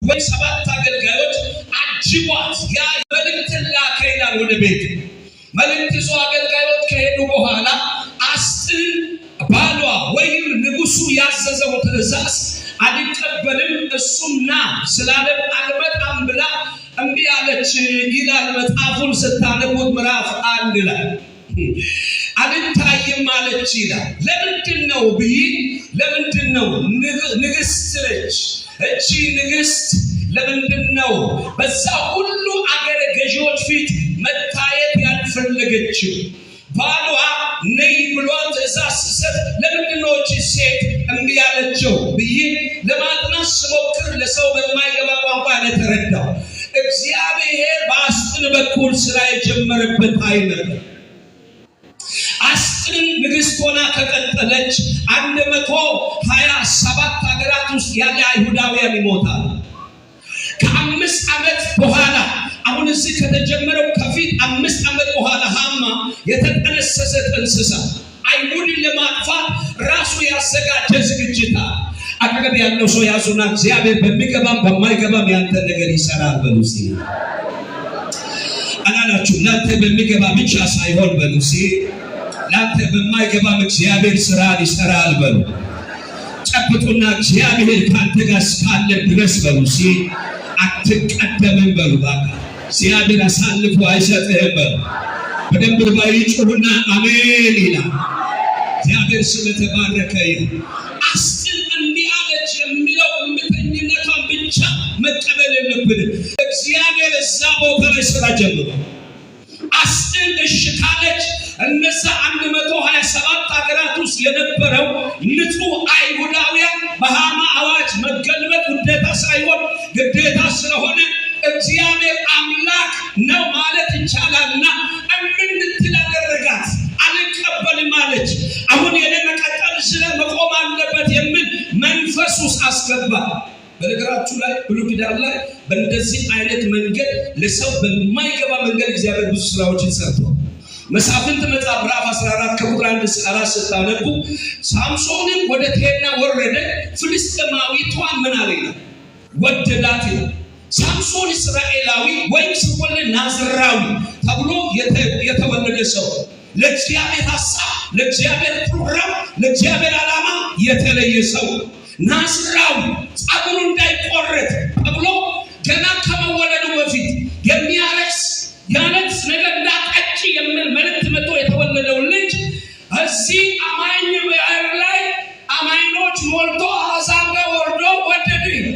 ወይ ሰባት አገልጋዮች አጅቧት ያ መልእክት ላከ ይላል ወደ ቤት። መልእክት ይዞ አገልጋዮች ከሄዱ በኋላ አስጥን ባሏ ወይም ንጉሱ ያዘዘው ትእዛዝ አልቀበልም እሱም ና ስላለ አልመጣም ብላ እምቢ አለች ይላል መጽሐፉን ስታነቡት ምዕራፍ 1 ላይ አልታይም አለች ይላል። ለምንድነው ብይ ለምንድነው ንግስት ነች እቺ ንግስት ለምንድነው በዛ ሁሉ አገረ ገዢዎች ፊት መታየት ያልፈለገችው? ባሏ ነይ ብሏት ትእዛዝ ሲሰጥ ለምንድነው እቺ ሴት እምቢ ያለችው ብይ ለማጥናት ስሞክር ለሰው በማይገባ ቋንቋ ለተረዳው እግዚአብሔር በአስጥን በኩል ስራ የጀመረበት አይነት አስጥን ንግስት ሆና ከቀጠለች 127 ሀገራት ውስጥ ያለ አይሁዳውያን ይሞታል። ከ5 ዓመት በኋላ አሁን እዚህ ከተጀመረው ከፊት 5 ዓመት በኋላ ሃማ የተጠነሰሰ ጥንስሳ አይሁድን ለማጥፋት ራሱ ያዘጋጀ ዝግጅት አጠገብ ያለው ሰው ያዙና እግዚአብሔር በሚገባም በማይገባም ያንተ ነገር ይሰራል በሉሲ። አላላችሁ ላንተ በሚገባ ብቻ ሳይሆን በሉሲ ላንተ በማይገባም እግዚአብሔር ስራ ይሰራል በሉ። ጨብጡና እግዚአብሔር ካንተ ጋር እስካለ ድረስ በሉሲ አትቀደምም በሉ። ባካ እግዚአብሔር አሳልፎ አይሰጥህም በሉ። በደንብ ባይጮህና አሜን ይላል። እግዚአብሔር ስለተባረከ ይሁን። አስጥን እምቢ አለች የሚለው እምቢተኝነቷን ብቻ መቀበል የለብንም። እግዚአብሔር እዛ ቦታ ላይ ስራ ጀምሮ አስጥን እሺ ካለች እነዛ 127 ሀገራት ውስጥ የነበረው ንጹህ አይሁዳውያን በሃማ አዋጅ መገልበጥ ውዴታ ሳይሆን ግዴታ ስለሆነ እግዚአብሔር አምላክ ነው ማለት ይቻላልና እንድትል አደረጋት። አልቀበልም አለች። አሁን የኔ መቀጠል ስለ መቆም አለበት የሚል መንፈስ ውስጥ አስገባ። በነገራችሁ ላይ ብሉይ ኪዳን ላይ በእንደዚህ አይነት መንገድ ለሰው በማይገባ መንገድ እግዚአብሔር ብዙ ስራዎችን ሰርቷል። መሳፍንት መጽሐፍ ምዕራፍ 14 ከቁጥር 1 እስከ 4 ስታነቡ ሳምሶንም ወደ ቴና ወረደ፣ ፍልስጥኤማዊቷን ምን አለ ይላል ወደዳት ይላል። ሳምሶን እስራኤላዊ ወይም ሲወለድ ናዝራዊ ተብሎ የተወለደ ሰው ለእግዚአብሔር ሐሳብ፣ ለእግዚአብሔር ፕሮግራም፣ ለእግዚአብሔር ዓላማ የተለየ ሰው ናዝራዊ ጸጉሩ እንዳይቆረጥ ተብሎ ገና ከመወለዱ በፊት የሚያረክስ ያለቅስ ነገር እንዳጠጪ የሚል መልእክት መጥቶ የተወለደው ልጅ እዚህ አማኝ ምድር ላይ አማኞች ሞልቶ አሕዛብ ጋር ወርዶ ወደዱኝ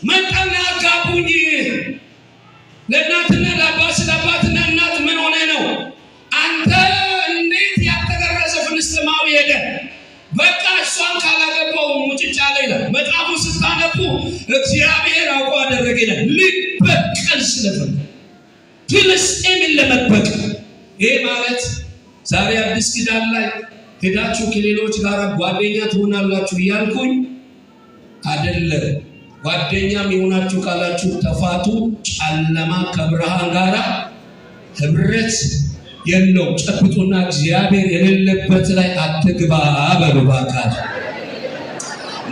መጣና አጋቡኝ። ለእናትና ለአባት ለአባትና እናት ምን ሆነ ነው አንተ እንዴት ያልተገረዘ ፍልስጥኤማዊ ሄደ በቃ እሷን ካላገባው ሙጭጫ ላይ ይላል መጽሐፉ ስታነቡ እግዚአብሔር አውቆ አደረገ ይላል። ሊበቀል ስለፈለገ ፍልስጥኤምን ለመበቀል። ይሄ ማለት ዛሬ አዲስ ኪዳን ላይ ሄዳችሁ ከሌሎች ጋር ጓደኛ ትሆናላችሁ እያልኩኝ አይደለም። ጓደኛም የሆናችሁ ካላችሁ ተፋቱ። ጨለማ ከብርሃን ጋር ህብረት የለው። ጨብጡና እግዚአብሔር የሌለበት ላይ አትግባ በሉ ባካችሁ።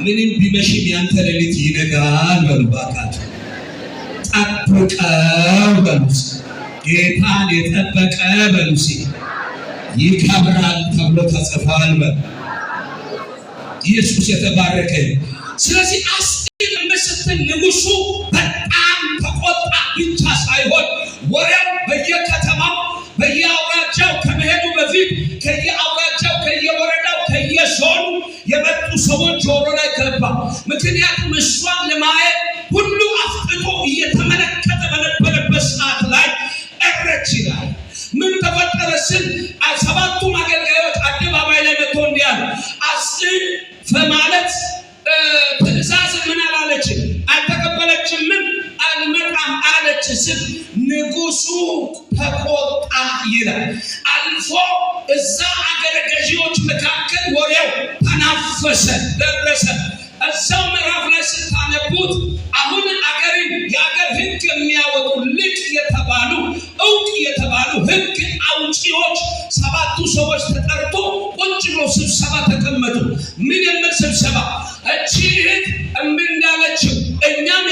ምንም ቢመሽም ያንተ ሌሊት ይነጋል በሉ ባካችሁ። ጠብቀው በሉስ። ጌታን የጠበቀ በሉስ ይከብራል ተብሎ ተጽፏል በሉ። ኢየሱስ የተባረከ። ስለዚህ አስጥን ስትል ንጉሱ በጣም ተቆጣ ብቻ ሳይሆን ወሬው በየከተማው በየአውራጃው ከመሄዱ በፊት ከየአውራጃው ከየወረዳው ከየዞኑ የመጡ ሰዎች ጆሮ ላይ ገባ። ምክንያቱም እሷን ለማየት ሁሉ አፍጥጦ እየተመለከተ በነበረበት ሰዓት ላይ እረች ይላል። ምን ተፈጠረ ስል ሰባቱም አገልጋዮች አደባባይ ላይ መጥቶ እንዲህ አሉ። አስጥን በማለት ትእዛዝ ምን አላለች አልተቀበለችም። ምን አልመጣም አለች ስል ንጉሱ ተቆጣ ይላል። አልፎ እዛ አገረ ገዢዎች መካከል ወሬው ተናፈሰ ደረሰ። እዛው ምዕራፍ ላይ ስታነቡት አሁን አገርን የአገር ህግ የሚያወጡ ልቅ የተባሉ እውቅ የተባሉ ህግ አውጪዎች ሰባቱ ሰዎች ተጠርቶ ቁጭ ብሎ ስብሰባ ተቀመጡ። ምን የሚል ስብሰባ? እቺ እህት እምቢ እንዳለችው እኛም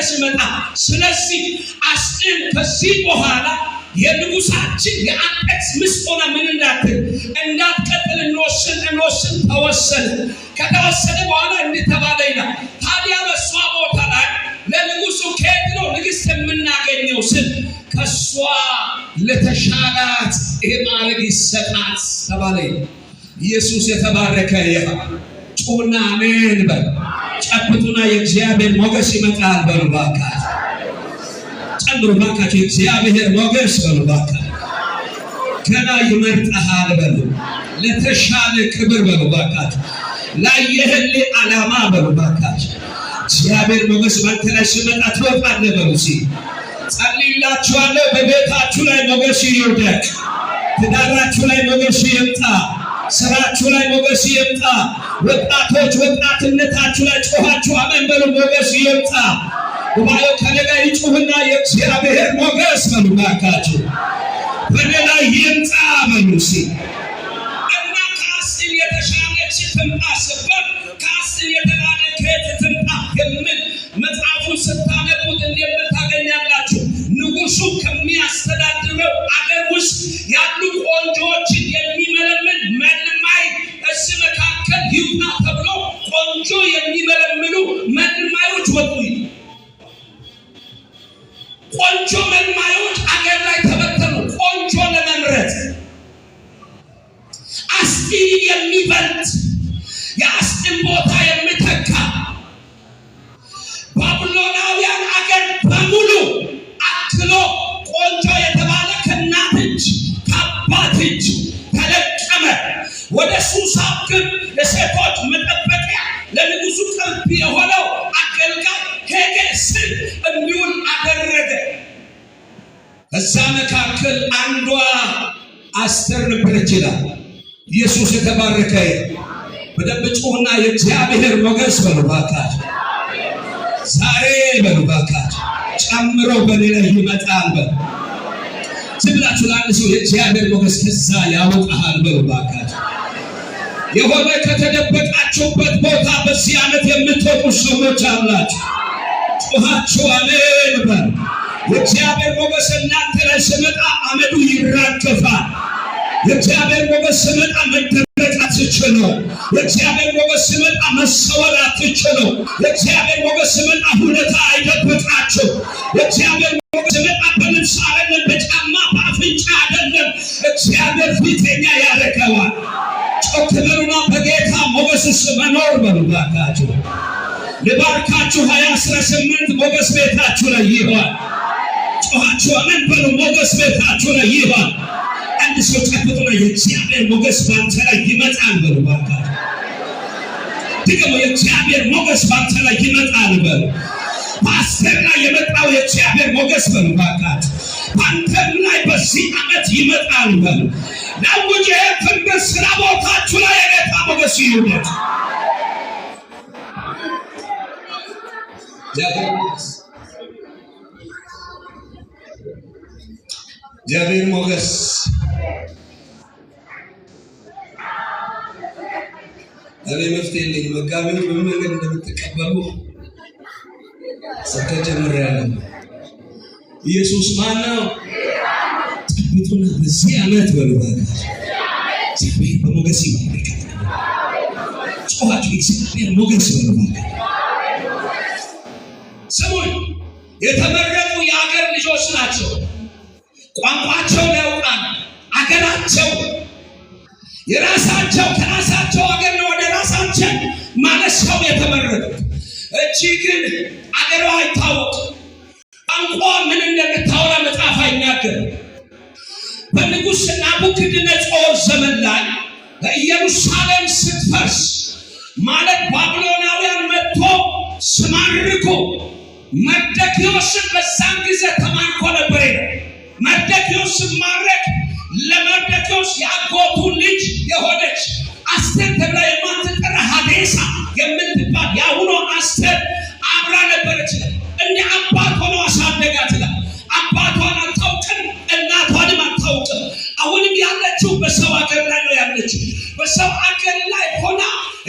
መቅደስ ይመጣል። ስለዚህ አስጢን ከዚህ በኋላ የንጉሳችን የአንቀጽ ሚስት ሆና ምን እንዳትቀጥል እንወስን ተወሰነ። ከተወሰነ በኋላ እንድተባለ ይላል። ታዲያ በሷ ቦታ ላይ ለንጉሱ ከየት ነው ንግሥት የምናገኘው ስል ከሷ ለተሻላት ይሄ ማዕረግ ይሰጣት ተባለ። ኢየሱስ የተባረከ ይሁን። ጩና አሜን በል። ጨብጡና የእግዚአብሔር ሞገስ ይመጣል በሉ ባካችሁ። ጨምሩ ባካችሁ የእግዚአብሔር ሞገስ በሉ ባካችሁ። ገና ይመርጠሃል በሉ። ለተሻለ ክብር በሉ ባካችሁ። ላየህልህ ዓላማ በሉ ባካችሁ። እግዚአብሔር ሞገስ ባንተ ላይ ሲመጣ ትወጣለህ በሉ። ጸልይላችኋለሁ። በቤታችሁ ላይ ሞገስ ይውደቅ። ትዳራችሁ ላይ ሞገስ ይምጣ። ስራችሁ ላይ ሞገስ ይምጣ። ወጣቶች ወጣትነታችሁ ላይ ጮኻችሁ አሜን በሉ። ሞገስ ይምጣ። ጉባኤው ከነጋ ይጩህና የእግዚአብሔር ሞገስ በሉ ባካችሁ በኔ ላይ ይምጣ በሉ። እና ከአስጢን የተሻለች ትምጣ ስባል ከአስጢን የተባለ ከየት ትምጣ የሚል መጽሐፉን ስታነቡት እንደምን ታገኛላችሁ? ንጉሱ ከሚያስተዳድረው አገር ውስጥ ያሉ ቆንጆዎችን የሚመለምን መልማይ እዚህ መካከል ይውጣ ተብሎ ቆንጆ የሚመለምሉ መልማዮች ወጡ። ቆንጆ መልማዮች አገር ላይ ተበተኑ። ቆንጆ ለመምረጥ አስጢን የሚበልጥ የአስጢን ቦታ የሚተካ ባቢሎናውያን አገር በሙሉ አክሎ ቆንጆ የተባለ ከእናት እጅ ከአባት እጅ ተለቀመ። ወደ ሱሳ ግንብ የሴቶች መጠበቂያ ለንጉሱ ቅርብ የሆነው አገልጋይ ሄጌ ስል እንዲውል አደረገ። ከዛ መካከል አንዷ አስቴር ነበረች ይላል። ኢየሱስ የተባረከ በደንብ ጩኹና የእግዚአብሔር ሞገስ በሉ ባካችሁ። ዛሬ በሉ ባካችሁ ጨምሮ በኔ ላይ ይመጣል በሉ። ዝም ብላችሁ ለአንድ ሰው የእግዚአብሔር ሞገስ ከዛ ያወጣሃል በሉ ባካችሁ። የሆነ ከተደበቃችሁበት ቦታ በዚህ ዓመት የምትወጡ ሰዎች አላችሁ። ጩኻችሁ አሜን በሉ። የእግዚአብሔር ሞገስ እናንተ ላይ ሲመጣ አመዱ ይራገፋል። የእግዚአብሔር ሞገስ ሲመጣ መደበቅ አትችሉ። የእግዚአብሔር ሞገስ ሲመጣ መሰወር አትችሉ። የእግዚአብሔር ሞገስ ሲመጣ ሁኔታ አይደብቃችሁ። የእግዚአብሔር ሞገስ ሲመጣ በልብስ አይደለም፣ በጫማ በአፍንጫ አይደለም። እግዚአብሔር ፊተኛ ያደርገዋል። ጮክ በሉና በጌታ ሞገስ ውስጥ መኖር በሉ ባካችሁ። ልባርካችሁ 2018 ሞገስ ቤታችሁ ላይ ይሆን። ጮኻችሁ አሜን በሉ። ሞገስ ቤታችሁ ላይ ይሆን። አንድ ሰው ጨብጡና የእግዚአብሔር ሞገስ ባንተ ላይ ይመጣል በሉ ባካችሁ። ደግሞ የእግዚአብሔር ሞገስ ባንተ ላይ ይመጣል በሉ። በአስቴር ላይ የመጣው የእግዚአብሔር ሞገስ በሉ ባካችሁ ባንተም ላይ በዚህ ዓመት ይመጣል በሉ። ለውጭ የትንቢት ስራ ቦታችሁ ላይ የጌታ ሞገስ ይውደቅ። እግዚአብሔር ሞገስ እኔ መፍትሄ የለኝም። መጋቢው በምን መንገድ እንደምትቀበሉ ሰብከ ጀምሬያለሁ። ኢየሱስ ማን ነው? ጨብጡና በዚህ ዓመት በሉ ባካችሁ እግዚአብሔር በሞገስ ይባርካል። ጮኻችሁ እግዚአብሔር ሞገስ በሉ ባካችሁ። ስሙኝ፣ የተመረጡ የአገር ልጆች ናቸው። ቋንቋቸውን ያውቃል። አገራቸው የራሳቸው ከራሳቸው አገር ነው ወደ ራሳቸው ማለት ሰው የተመረጡት። እቺ ግን አገሯ አይታወቅም። ቋንቋ ምን እንደምታወራ መጽሐፍ አይናገርም። በንጉሥ ናቡከደነፆር ዘመን ላይ በኢየሩሳሌም ስትፈርስ ማለት ባቢሎናውያን መጥቶ ስማርኮ መርዶክዮስን በዛን ጊዜ ተማርኮ ነበር። መርዶክዮስ ሲማረክ ለመርዶክዮስ ያጎቱ ልጅ የሆነች አስቴር ተብላ የማትጠራ ሀዴሳ የምትባል የአሁኗ አስቴር አብራ ነበረች። እንደ አባት ሆኖ አሳደጋት። አባቷን አታውቅም፣ እናቷንም አታውቅም። አሁንም ያለችው በሰው አገር ላይ ነው ያለችው። በሰው አገር ላይ ሆና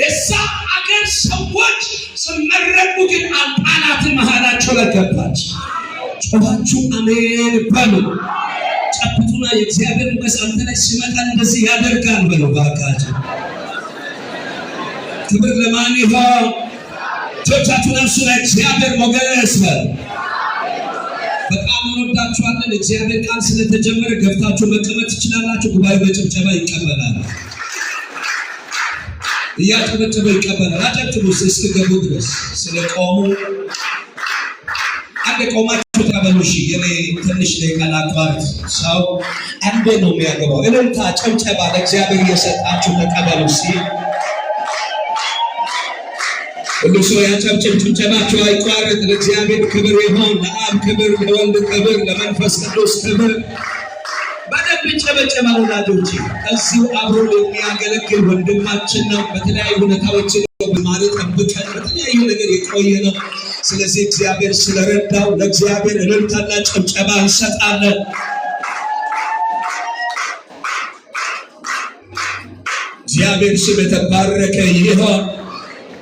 እዛ አገር ሰዎች ሲመረቁ ግን አልጣላት መሃላቸው መቀበል ገባች። ጮኻችሁ አሜን በሉ። ጨብጡና የእግዚአብሔር ሞገስ አንተ ላይ ሲመጣ እንደዚህ ያደርጋል በሉ። ባካችሁ ክብር ለማን ይሁን? ቶቻቱን አንሱና እግዚአብሔር ሞገስ በሉ። በጣም እንወዳችኋለን። እግዚአብሔር ቃል ስለተጀመረ ገብታችሁ መቀመጥ ትችላላችሁ። ጉባኤው በጭብጨባ ይቀበላል። እያጨበጨበ ይቀበላል። አጨብጭቡ እስክትገቡ ድረስ ስለቆሙ አንድ ቆማችሁ ተቀበሉ። እሺ የኔ ትንሽ ደቂቃ ላቋርጥ። ሰው አንዴ ነው የሚያገባው። እልልታ ጭብጨባ ለእግዚአብሔር እየሰጣችሁ ተቀበሉ። እሺ ሁሉ ሰው ያጨብጭብ። ጭብጨባችሁ አይቋረጥ። ለእግዚአብሔር ክብር ይሁን። ለአብ ክብር፣ ለወልድ ክብር፣ ለመንፈስ ቅዱስ ክብር። በደንብ ጨበጨባ ወዳጆቼ። እዚሁ አብሮ የሚያገለግል ወንድማችን ነው። በተለያዩ ሁኔታዎች በማለት ጠብቀን በተለያዩ ነገር የቆየ ነው። ስለዚህ እግዚአብሔር ስለረዳው ለእግዚአብሔር እልልታና ጭብጨባ እንሰጣለን። እግዚአብሔር ስም የተባረከ ይሁን።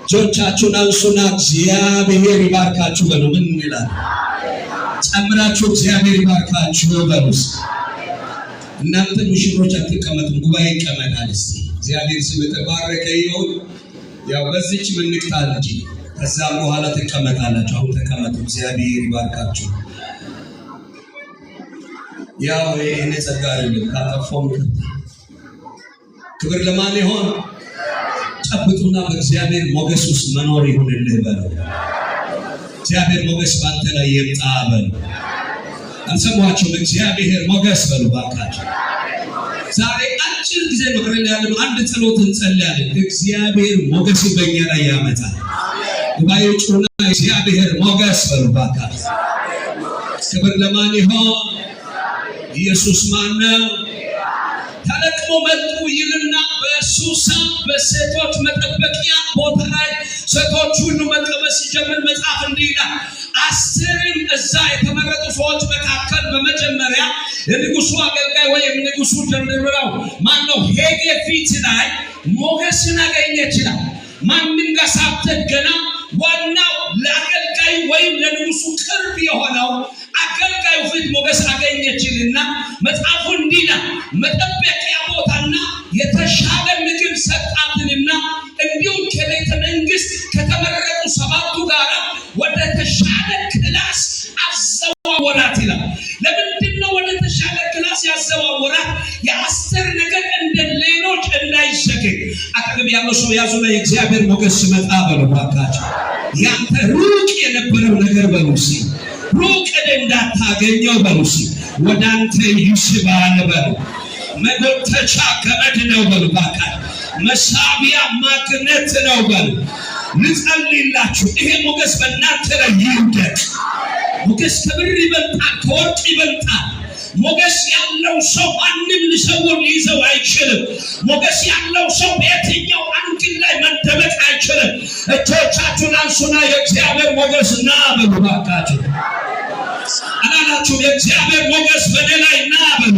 እጆቻችሁን አንሱና እግዚአብሔር ይባርካችሁ በሉ። ምን ይላል? ጨምራችሁ እግዚአብሔር ይባርካችሁ በሉ። እናንተ ሙሽሮች አትቀመጡም፣ ጉባኤ ይቀመጣል። እስቲ እግዚአብሔር ስም የተባረከ ይሁን። ያው በዚህች ምንክታል እንጂ ከዛም በኋላ ትቀመጣላችሁ። አሁን ተቀመጡ። እግዚአብሔር ይባርካችሁ። ያው እኔ ጸጋ አይደለም ካጠፋው ክብር ለማን ይሁን? ጨብጡና በእግዚአብሔር ሞገስ ውስጥ መኖር ይሁንልህ በሉ። እግዚአብሔር ሞገስ ባንተ ላይ ይምጣ በሉ። አንሰማችሁ? እግዚአብሔር ሞገስ በሉ ባካችሁ። ዛሬ አጭር ጊዜ መቅረል ያለው አንድ ጸሎት እንጸልያለን። እግዚአብሔር ሞገስ በእኛ ላይ ያመጣል። ጉባኤው ጩና እግዚአብሔር ሞገስ በሉ ባካችሁ። ክብር ለማን ይሁን? ኢየሱስ ማን ነው? ተለቅሞ መጡ ይልና በሱሳ በሴቶች መጠበቂያ ቦታ ላይ ሴቶች ሁሉ መቀመጥ ሲጀምር መጽሐፍ እንዲህ ይላል። አስርም እዛ የተመረጡ ሰዎች መካከል በመጀመሪያ የንጉሱ አገልጋይ ወይም ንጉሱ ጀነራል ማነው ሄጌ ፊት ላይ ሞገስን አገኘ ይችላል። ማንም ጋር ሳትሄድ ገና ዋናው ለአገልጋይ ወይም ለንጉሱ ቅርብ የሆነው አገልጋዩ ፊት ሞገስ አገኘችልና መጽሐፉ እንዲህ ይላል። መጠበቂያ ቦታና የተሻለ ምግብ ሰጣትንና እንዲሁም ከቤተ መንግስት ከተመረጡ ሰባቱ ጋር ወደ ተሻለ ክላስ አዘዋወራት ይላል። ለምንድን ነው ወደ ተሻለ ክላስ ያዘዋወራት? የአስቴር ነገር እንደ ሌሎች እንዳይዘገይ። አጠገብ ያለው ሰው ያዙና የእግዚአብሔር ሞገስ ሲመጣ በሉ ባካችሁ። ያንተ ሩቅ የነበረው ነገር በሉ እስኪ ሩቅ እንዳታገኘው በሉ እስኪ ወደ አንተ ይስባል በሉ። መጎተቻ ገመድ ነው በሉ ባካችሁ። መሳቢያ ማግኔት ነው በሉ። ልጸልይላችሁ ይሄ ሞገስ በእናንተ ላይ ይውደቅ። ሞገስ ከብር ይበልጣል፣ ከወርቅ ይበልጣል። ሞገስ ያለው ሰው ማንም ሊሰውር ሊይዘው አይችልም። ሞገስ ያለው ሰው በየትኛው አንግል ላይ መደበቅ አይችልም። እጆቻችሁን አንሱና የእግዚአብሔር ሞገስ ና በሉ ባካችሁ። አላላችሁ? የእግዚአብሔር ሞገስ በእኔ ላይ ና በሉ።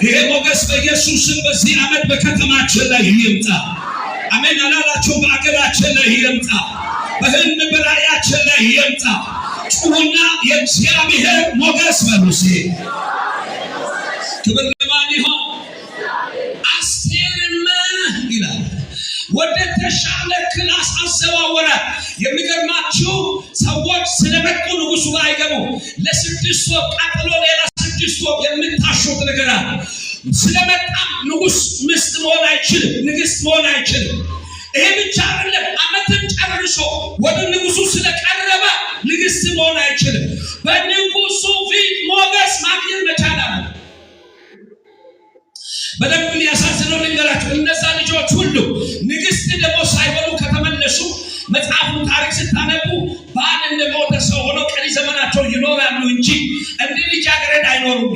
ይሄ ሞገስ በኢየሱስም በዚህ ዓመት በከተማችን ላይ ይምጣ። አሜን አላላችሁ? በአገራችን ላይ ይምጣ። በህልም በራእያችን ላይ ይምጣ። ጩሁና የእግዚአብሔር ሞገስ በሉ። ክብር ለማን ይሁን? አስቴርም ይላል ወደ ተሻለ ክላስ አዘዋወረ። የሚገርማችሁ ሰዎች ስለመጡ ንጉሱ ጋር አይገቡ። ለስድስት ወር ቀጥሎ ሌላ 6 ወር የምታሹት ነገር አለ። ስለመጣ ንጉስ ሚስት መሆን አይችልም፣ ንግስት መሆን አይችልም። ይሄ ብቻ አይደለም፣ ዓመትን ጨርሶ ወደ ንጉሱ ስለቀረበ ንግስት መሆን አይችልም። በንጉሱ ፊት ሞገስ ማግኘት መቻል አለ። በደንብ ያሳዝነው ልንገራችሁ፣ እነዛ ልጆች ሁሉ ንግስት ደግሞ ሳይሆኑ ከተመለሱ መጽሐፉ ታሪክ ስታነቡ ባል እንደሞተ ሰው ሆነው ቀሪ ዘመናቸው ይኖራሉ እንጂ እንደ ልጃገረድ አይኖሩም።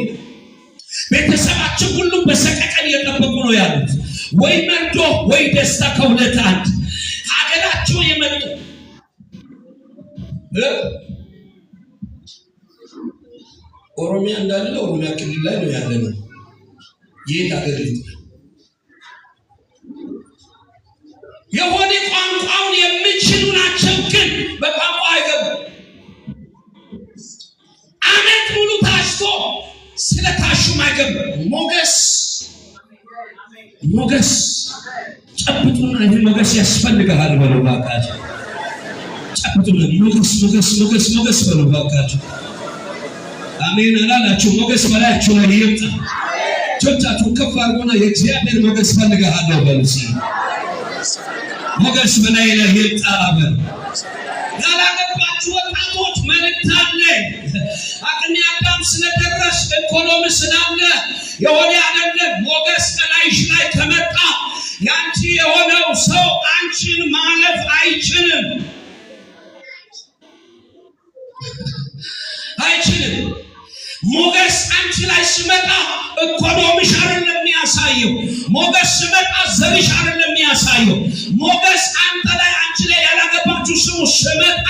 ቤተሰባቸው ሁሉ በሰቀቀን እየጠበቁ ነው ያሉት። ወይ መርዶ ወይ ደስታ ከሁለት አንድ። ሀገራቸው የመጡ ኦሮሚያ እንዳለ ኦሮሚያ ክልል ላይ ነው ያለነው። የት ሀገር ልጅ የሆነ ቋንቋውን የሚችሉ ናቸው፣ ግን በቋንቋ አይገቡም። ተቀስቶ ስለታሹ ማይገብ ሞገስ ጨብጡና ይሄ ሞገስ ያስፈልጋል በሉ ባካችሁ። ጨብጡና ሞገስ በሉ ባካችሁ። አሜን አላላችሁ? ሞገስ በላያችሁ ላይ ይምጣ። እጆቻችሁን ከፍ አድርጉና የእግዚአብሔር ሞገስ ፈልጋለሁ በሉ። ሞገስ በላይ ላይ ይምጣ በሉ። ያላገባችሁ ወጣቶች መልእክት አለ። አቅሜ አዳም ስለደረስ ኢኮኖሚ ስላለ የሆነ አይደለም። ሞገስ በላይሽ ላይ ከመጣ ያንቺ የሆነው ሰው አንቺን ማለፍ አይችልም። ሞገስ አንቺ ላይ ሲመጣ ኢኮኖሚሽ አይደለም የሚያሳየው። ሞገስ ሲመጣ ዘርሽ አይደለም የሚያሳየው። ሞገስ አንተ ላይ አንቺ ላይ ያላገባችሁ ሰው ሲመጣ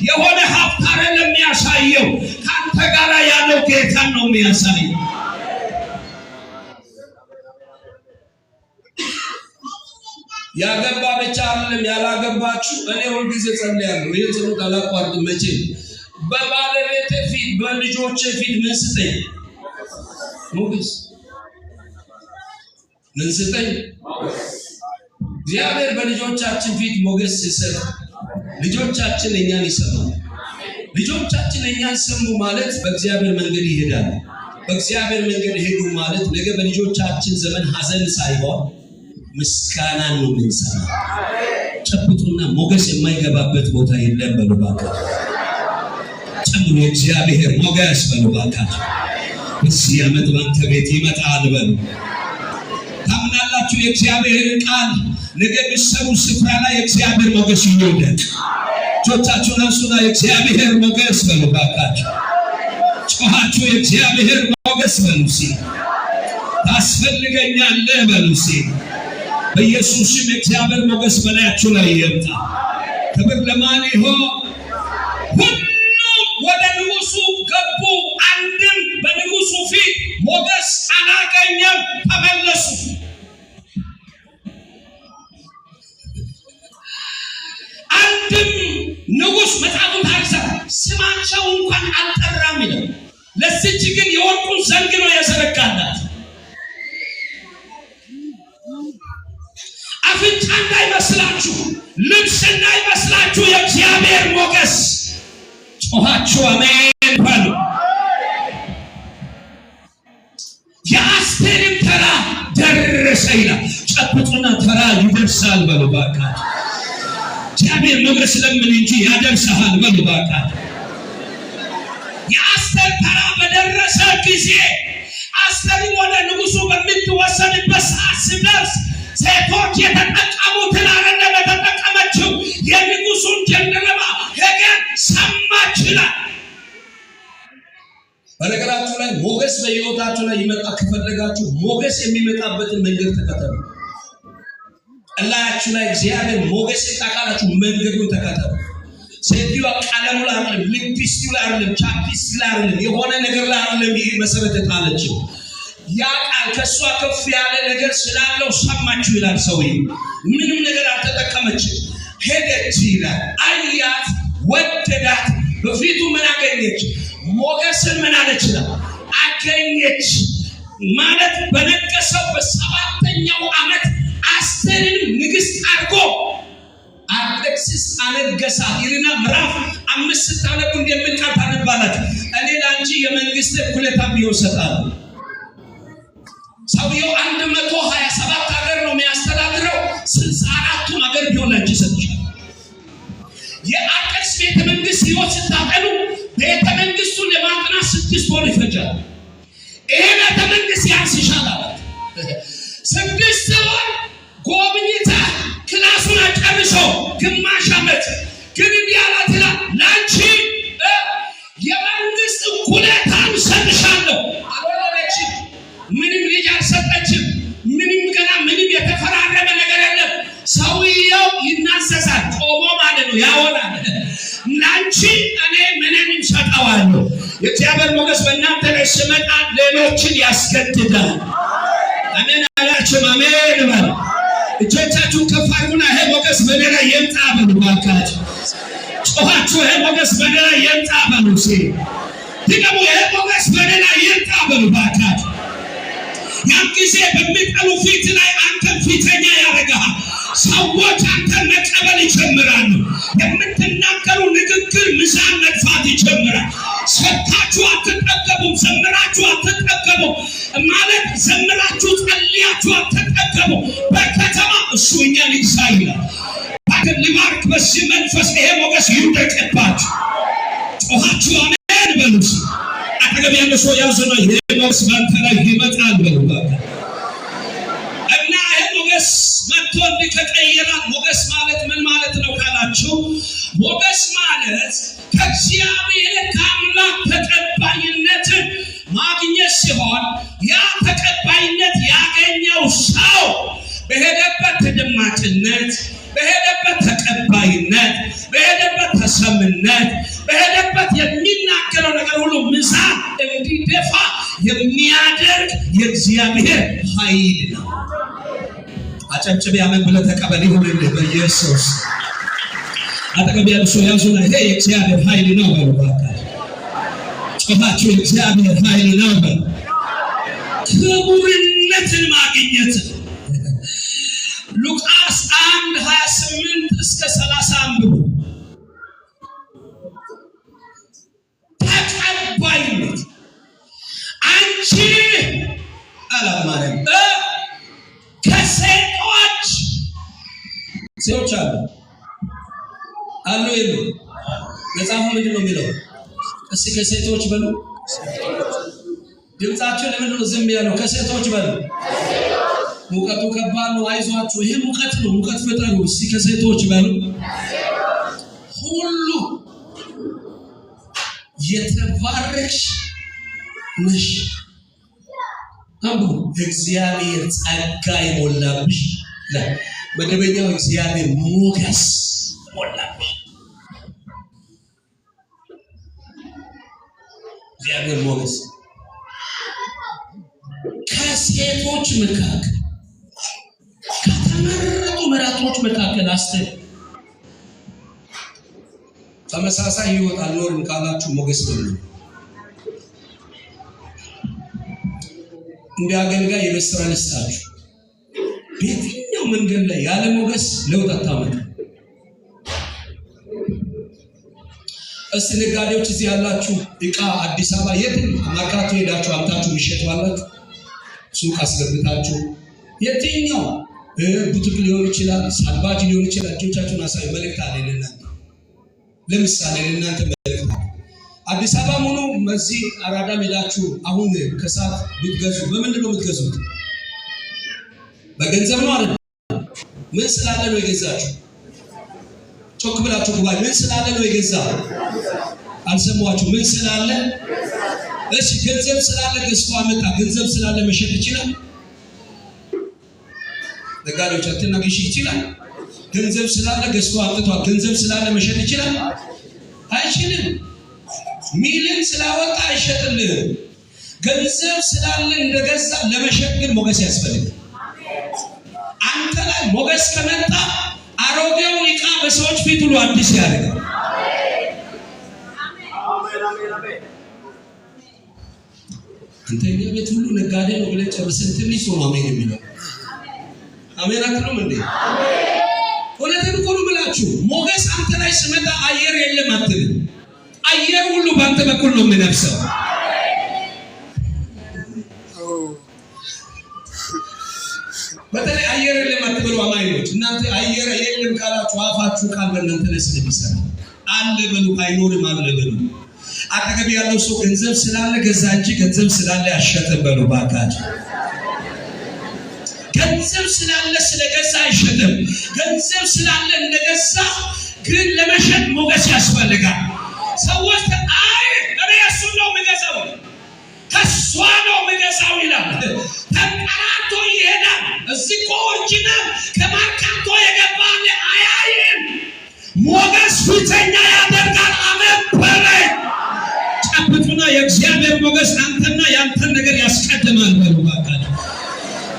የሆነ ሀብት አይደለም የሚያሳየው። ካንተ ጋር ያለው ጌታ ነው የሚያሳየው። ያገባ ብቻ አይደለም ያላገባችሁ። እኔ ሁልጊዜ ጸልያለሁ። ይሄን ጸሎት አላቋርጥም መቼ በባለቤቴ ፊት በልጆቼ ፊት ምን ስጠኝ? ሞገስ። ምን ስጠኝ? እግዚአብሔር በልጆቻችን ፊት ሞገስ ሲሰጥ ልጆቻችን እኛን ይሰማሉ። ልጆቻችን እኛን ሰሙ ማለት በእግዚአብሔር መንገድ ይሄዳሉ። በእግዚአብሔር መንገድ ሄዱ ማለት ነገ በልጆቻችን ዘመን ሐዘን ሳይሆን ምስጋናን ነው የምንሰማው። ጨብጡና ሞገስ የማይገባበት ቦታ የለም በሉ ባካችሁ። ጨምሩ የእግዚአብሔር ሞገስ በሉ ባካችሁ። በዚህ ዓመት ባንተ ቤት ይመጣል በሉ። ታምናላችሁ? የእግዚአብሔር ቃል ነገ በሰሩ ስፍራ ላይ የእግዚአብሔር ሞገስ ይወደቅ። ጆታችሁን አንሱና የእግዚአብሔር ሞገስ በሉ ባካችሁ። ጮኻችሁ የእግዚአብሔር ሞገስ በሉ ሲል ታስፈልገኛለህ በሉ ሲል በኢየሱስም የእግዚአብሔር ሞገስ በላያችሁ ላይ ይምጣ። ክብር ለማን ይሁን? ሁሉም ወደ ንጉሱ ገቡ፣ አንድም በንጉሱ ፊት ሞገስ አላገኘም፣ ተመለሱ። አንድም ንጉስ መጽሐፉን ታሪሳ ስማቸው እንኳን አልጠራም ይላል። ለዚች ግን የወርቁን ዘንግ ነው ያዘረጋላት። አፍንጫ እንዳይመስላችሁ፣ ልብስ እንዳይመስላችሁ የእግዚአብሔር ሞገስ። ጮኻችሁ አሜን በሉ። የአስቴርም ተራ ደረሰ ይላል። ጨብጡና ተራ ይደርሳል በሉ ባካችሁ። እግዚአብሔር ሞገስ ለምን እንጂ ያደርሰሃል በሉ ባካችሁ። የአስቴር ተራ በደረሰ ጊዜ አስቴር ወደ ንጉሱ በምትወሰድበት ሰዓት ሲደርስ ሴቶች የተጠቀሙትን አይደለም የተጠቀመችው፣ የንጉሱን ጀንደረባ ሄገን ሰማች ይላል። በነገራችሁ ላይ ሞገስ በሕይወታችሁ ላይ ይመጣ ከፈለጋችሁ ሞገስ የሚመጣበትን መንገድ ተከተሉ። እላያችሁ ላይ እግዚአብሔር ሞገስ ይጣቃላችሁ፣ መንገዱን ተከተሉ። ሴትዮዋ ቀለሙ ላይ አይደለም፣ ሊፕስቲክ ላይ አይደለም፣ ቻፕስቲክ ላይ አይደለም፣ የሆነ ነገር ላይ አይደለም ይሄ መሰረት የጣለችው። ያ ቃል ከሷ ከፍ ያለ ነገር ስላለው ሰማችሁ ይላል። ሰውዬ ምንም ነገር አልተጠቀመችም፣ ሄደች ይላል። አያት፣ ወደዳት። በፊቱ ምን አገኘች? ሞገስን ምን አለች? አገኘች ማለት በነገሰው በሰባተኛው ዓመት አስቴርን ንግስት አድርጎ አርጤክስስ አነገሳት ይልና ምዕራፍ 5 ስታነቡ እንደምን ቃል ታነባላችሁ? እኔ ላንቺ የመንግስት እኩሌታ ቢሆን እሰጣለሁ። ሰውየው 127 ሀገር ነው የሚያስተዳድረው። 64ቱን ሀገር ቢሆን ላንቺ ሰጥቻለሁ። የአርጤክስስ ቤተ መንግስት ህይወት ስታጠኑ ቤተ መንግስቱን ለማጥናት 6 ወር ይፈጃል። ይሄ ቤተ መንግስት ያንስሻል። 6 ወር ጎብኝታ ክላሱን አጨርሶ ግማሽ ዓመት ግን እንዲህ አላት ይላል፣ ላንቺ የመንግስት እኩሌታን ሰጥሻለሁ። አልወለደችም፣ ምንም ልጅ አልሰጠችም፣ ምንም የተፈራረመ ነገር የለም። ሰውየው ይናሰሳል፣ ቆሞ ማለት ነው ያወራል። ላንቺ እኔ ምንም ሰጠዋለሁ። የእግዚአብሔር ሞገስ በእናንተ ላይ ሲመጣ ሌሎችን ያስገድዳል። አሜን አላችሁ? አሜን በሉ። እጆቻችሁን ከፍ አድርጉና ይሄ ሞገስ በእኔ ላይ ይምጣ በሉ ባካችሁ። ጮኻችሁ ይሄ ሞገስ በእኔ ላይ ይምጣ በሉ። ድገሙ። የሞገስ በሌላ ይርጣ በልባካት ያን ጊዜ በሚጠሉ ፊት ላይ አንተን ፊተኛ ያደርግሃል። ሰዎች አንተን መቀበል ይጀምራሉ። የምትናገሩ ንግግር ሚዛን መድፋት ይጀምራል። ሰብካችሁ አትጠገቡም፣ ዘምራችሁ አትጠገቡም ማለት ዘምራችሁ ጸልያችሁ አትጠገቡም። በከተማ እሱ እኛን ይግዛይላል። ባክን ልባርክ በዚህ መንፈስ ይሄ ሞገስ ይውደቅባችሁ። ጮኻችሁ አሜን በሉስ። አጠገብ ያለ ሰው ያዘና ይሄ ሞገስ ባንተ ላይ ይመጣል በሉ። እና ይሄ ሞገስ መጥቶ እንዲቀየራል። ሞገስ ማለት ምን ማለት ነው ካላችሁ፣ ሞገስ ማለት ከእግዚአብሔር ከአምላክ ተቀባይነትን ማግኘት ሲሆን ያ ተቀባይነት ያገኘው ሰው በሄደበት ተደማጭነት፣ በሄደበት ተቀባይነት፣ በሄደበት ተሰምነት፣ በሄደበት የሚናገረው ነገር ሁሉ ሚዛን እንዲደፋ የሚያደርግ የእግዚአብሔር ኃይል ነው። አጨብጭብ ያመን ብለህ ተቀበል። ይሁንልህ በኢየሱስ። አጠገብ ያሉ ሰው ያዙና ይሄ የእግዚአብሔር ኃይል ነው በሉ። ጮኻችሁ የእግዚአብሔር ኃይል ነው በሉ። ክቡርነትን ማግኘት ሉቃስ 1:28 እስከ 30 አንብቡ። ተቀባይነት አንቺ አላማረም ሴቶች አሉ የሉ መጽሐፉ ምንድን ነው የሚለው? እስኪ ከሴቶች በሉ። ድምጻችሁ ለምን ነው ዝም ያለው? ከሴቶች በሉ። ሙቀቱ ከባድ ነው፣ አይዟችሁ። ይሄ ሙቀት ነው፣ ሙቀት ፍጠሩ። እስኪ ከሴቶች በሉ። ሁሉ የተባረክሽ ነሽ። አቡ እግዚአብሔር ጸጋ ይሞላብሽ። መደበኛው እግዚአብሔር ሞገስ ሞላብሽ። እግዚአብሔር ሞገስ ከሴቶች መካከል ከተመረጡ መራቶች መካከል አስተር ተመሳሳይ ህይወት አልኖርም ካላችሁ ሞገስ ነው። እንደ አገልጋይ የበስራ ልስጣችሁ። በየትኛው መንገድ ላይ ያለ ሞገስ ለውጥ አታመጡ። እስቲ ነጋዴዎች እዚህ ያላችሁ እቃ አዲስ አበባ የትም ማርካቶ ሄዳችሁ አምጣችሁ ምሸጥዋላችሁ። ሱቅ አስገብታችሁ የትኛው ቡቲክ ሊሆን ይችላል፣ ሳልባጅ ሊሆን ይችላል። እጆቻችሁን አሳዩ። መልእክት አለ ለእናንተ። ለምሳሌ ለእናንተ መልእክት አዲስ አበባ ሆኖ እዚህ አራዳ ሄዳችሁ አሁን ከሰዓት ብትገዙ በምንድን ነው የምትገዙት? በገንዘብ ነው አይደል? ምን ስላለ ነው የገዛችሁ? ጮክ ብላችሁ ጉባኤ ምን ስላለ ነው የገዛ? አልሰማችሁ? ምን ስላለ? እሺ ገንዘብ ስላለ ገዝቶ አመጣ። ገንዘብ ስላለ መሸጥ ይችላል? ነጋዴዎች አትናገሽ ይችላል? ገንዘብ ስላለ ገዝቶ አምጥቷል። ገንዘብ ስላለ መሸጥ ይችላል? አይችልም። ሚሊዮን ስላወጣ አይሸጥልህም። ገንዘብ ስላለ እንደገዛ ለመሸጥ ግን ሞገስ ያስፈልጋል። አንተ ላይ ሞገስ ከመጣ አሮጌውን ዕቃ በሰዎች ፊት ሁሉ አዲስ ያደርጋል። አንተ ቤት ሁሉ ነጋዴ ነው ብለህ ጨርሰን ትንሽ ሰው አሜን የሚለው አሜን አትሉም እንዴ? ወለተን ሁሉ ብላችሁ ሞገስ አንተ ላይ ሲመጣ አየር የለም አትልም። አየር ሁሉ በአንተ በኩል ነው የሚነፍሰው። በተለይ አየር የለም አትበሉ አማኞች። እናንተ አየር የለም ካላችሁ አፋችሁ ቃል በእናንተ ላይ ስለሚሰራ አለ በሉ፣ አይኖርም አለ በሉ። አጠገብ ያለው ሰው ገንዘብ ስላለ ገዛ እንጂ ገንዘብ ስላለ አይሸጥም በሉ ባካችሁ። ገንዘብ ስላለ ስለገዛ አይሸጥም። ገንዘብ ስላለ እንደገዛ ግን ለመሸጥ ሞገስ ያስፈልጋል። ሰዎች እኔ እሱ ነው የምገዛው ከሷ ነው የምገዛው ይላል። ተንጠራርቶ ይሄዳል። እዚህ ኦሪጂናል ከማርካቶ የገባለ አያይም። ሞገስ ፊተኛ ያደርጋል። አሜን በላይ ጨብጡና የእግዚአብሔር ሞገስ አንተና ያንተን ነገር ያስቀድማል በሉ ባካችሁ።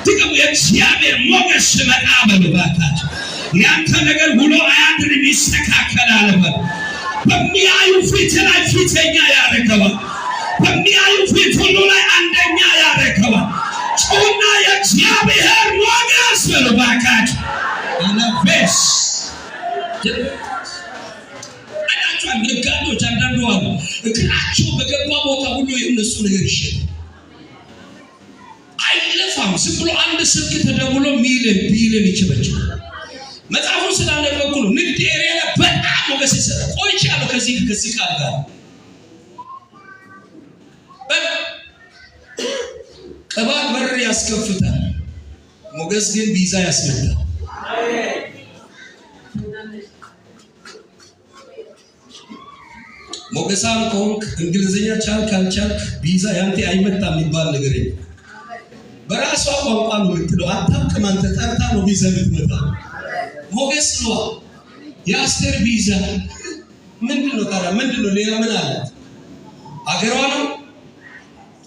ድገሙ። የእግዚአብሔር ሞገስ ሲመጣ በሉ ባካችሁ ያንተ ነገር ውሎ አያድርም፣ ይስተካከላል በሉ። በሚያዩ ፊት ላይ ፊተኛ ያደርገዋል። በሚያዩ ፊት ሁሉ ላይ አንደኛ ያደርገዋል። ጩና የእግዚአብሔር ሞገስ በሉ ባካችሁ። ኢነቬስ አያችሁ ነጋዴዎች አንዳንዱ አሉ እግራቸው በገባ ቦታ ሁሉ የእነሱ ነገር ይሸጣል። አይለፋም። ዝም ብሎ አንድ ስልክ ተደውሎ ቢሊዮን ይችበችላል። መጽሐፉን ስላነበብኩ ነው። ንግድ ኤሪያ ላይ በጣም ሞገስ ይሰራል። ቆይቻለሁ ከዚህ ቃል ጋር ቅባት በር ያስከፍታል፣ ሞገስ ግን ቪዛ ያስመታል። ሞገሳም ከሆንክ እንግሊዝኛ ካልቻልክ ቪዛ ያንተ አይመጣም የሚባል ነገር የለም። በራሷ ቋንቋ ነው የምትለው። አታውቅም አንተ ጠርታ ነው ቪዛ የምትመጣ። ሞገስ ነው። የአስቴር ቪዛ ምንድነው ታዲያ? ምንድነው ሌላ ምን አላት? አገሯ ነው?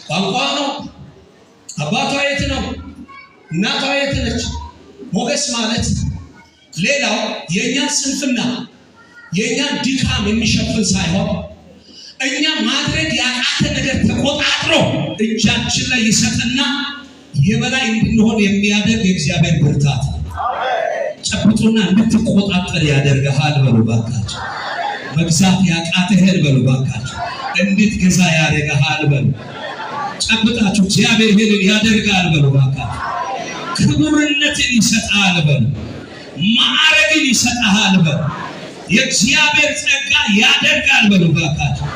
ቋንቋ ነው? አባቷ የት ነው? እናቷ የት ነች? ሞገስ ማለት ሌላው የእኛን ስንፍና የእኛን ድካም የሚሸፍን ሳይሆን እኛ ማድረግ ያቃተ ነገር ተቆጣጥሮ እጃችን ላይ ይሰጥና የበላይ እንድንሆን የሚያደርግ የእግዚአብሔር ብርታት ጨብጡና እንድትቆጣጠር ያደርግሃል። በሉ ባካችሁ። መግዛት ያቃተህን በሉ ባካችሁ እንድትገዛ ያደርግሃል። በሉ ጨብጣችሁ እግዚአብሔር ይሄንን ያደርጋል። በሉ ባካችሁ። ክቡርነትን ይሰጣል። በሉ ማዕረግን ይሰጣል። በሉ የእግዚአብሔር ጸጋ ያደርጋል። በሉ ባካችሁ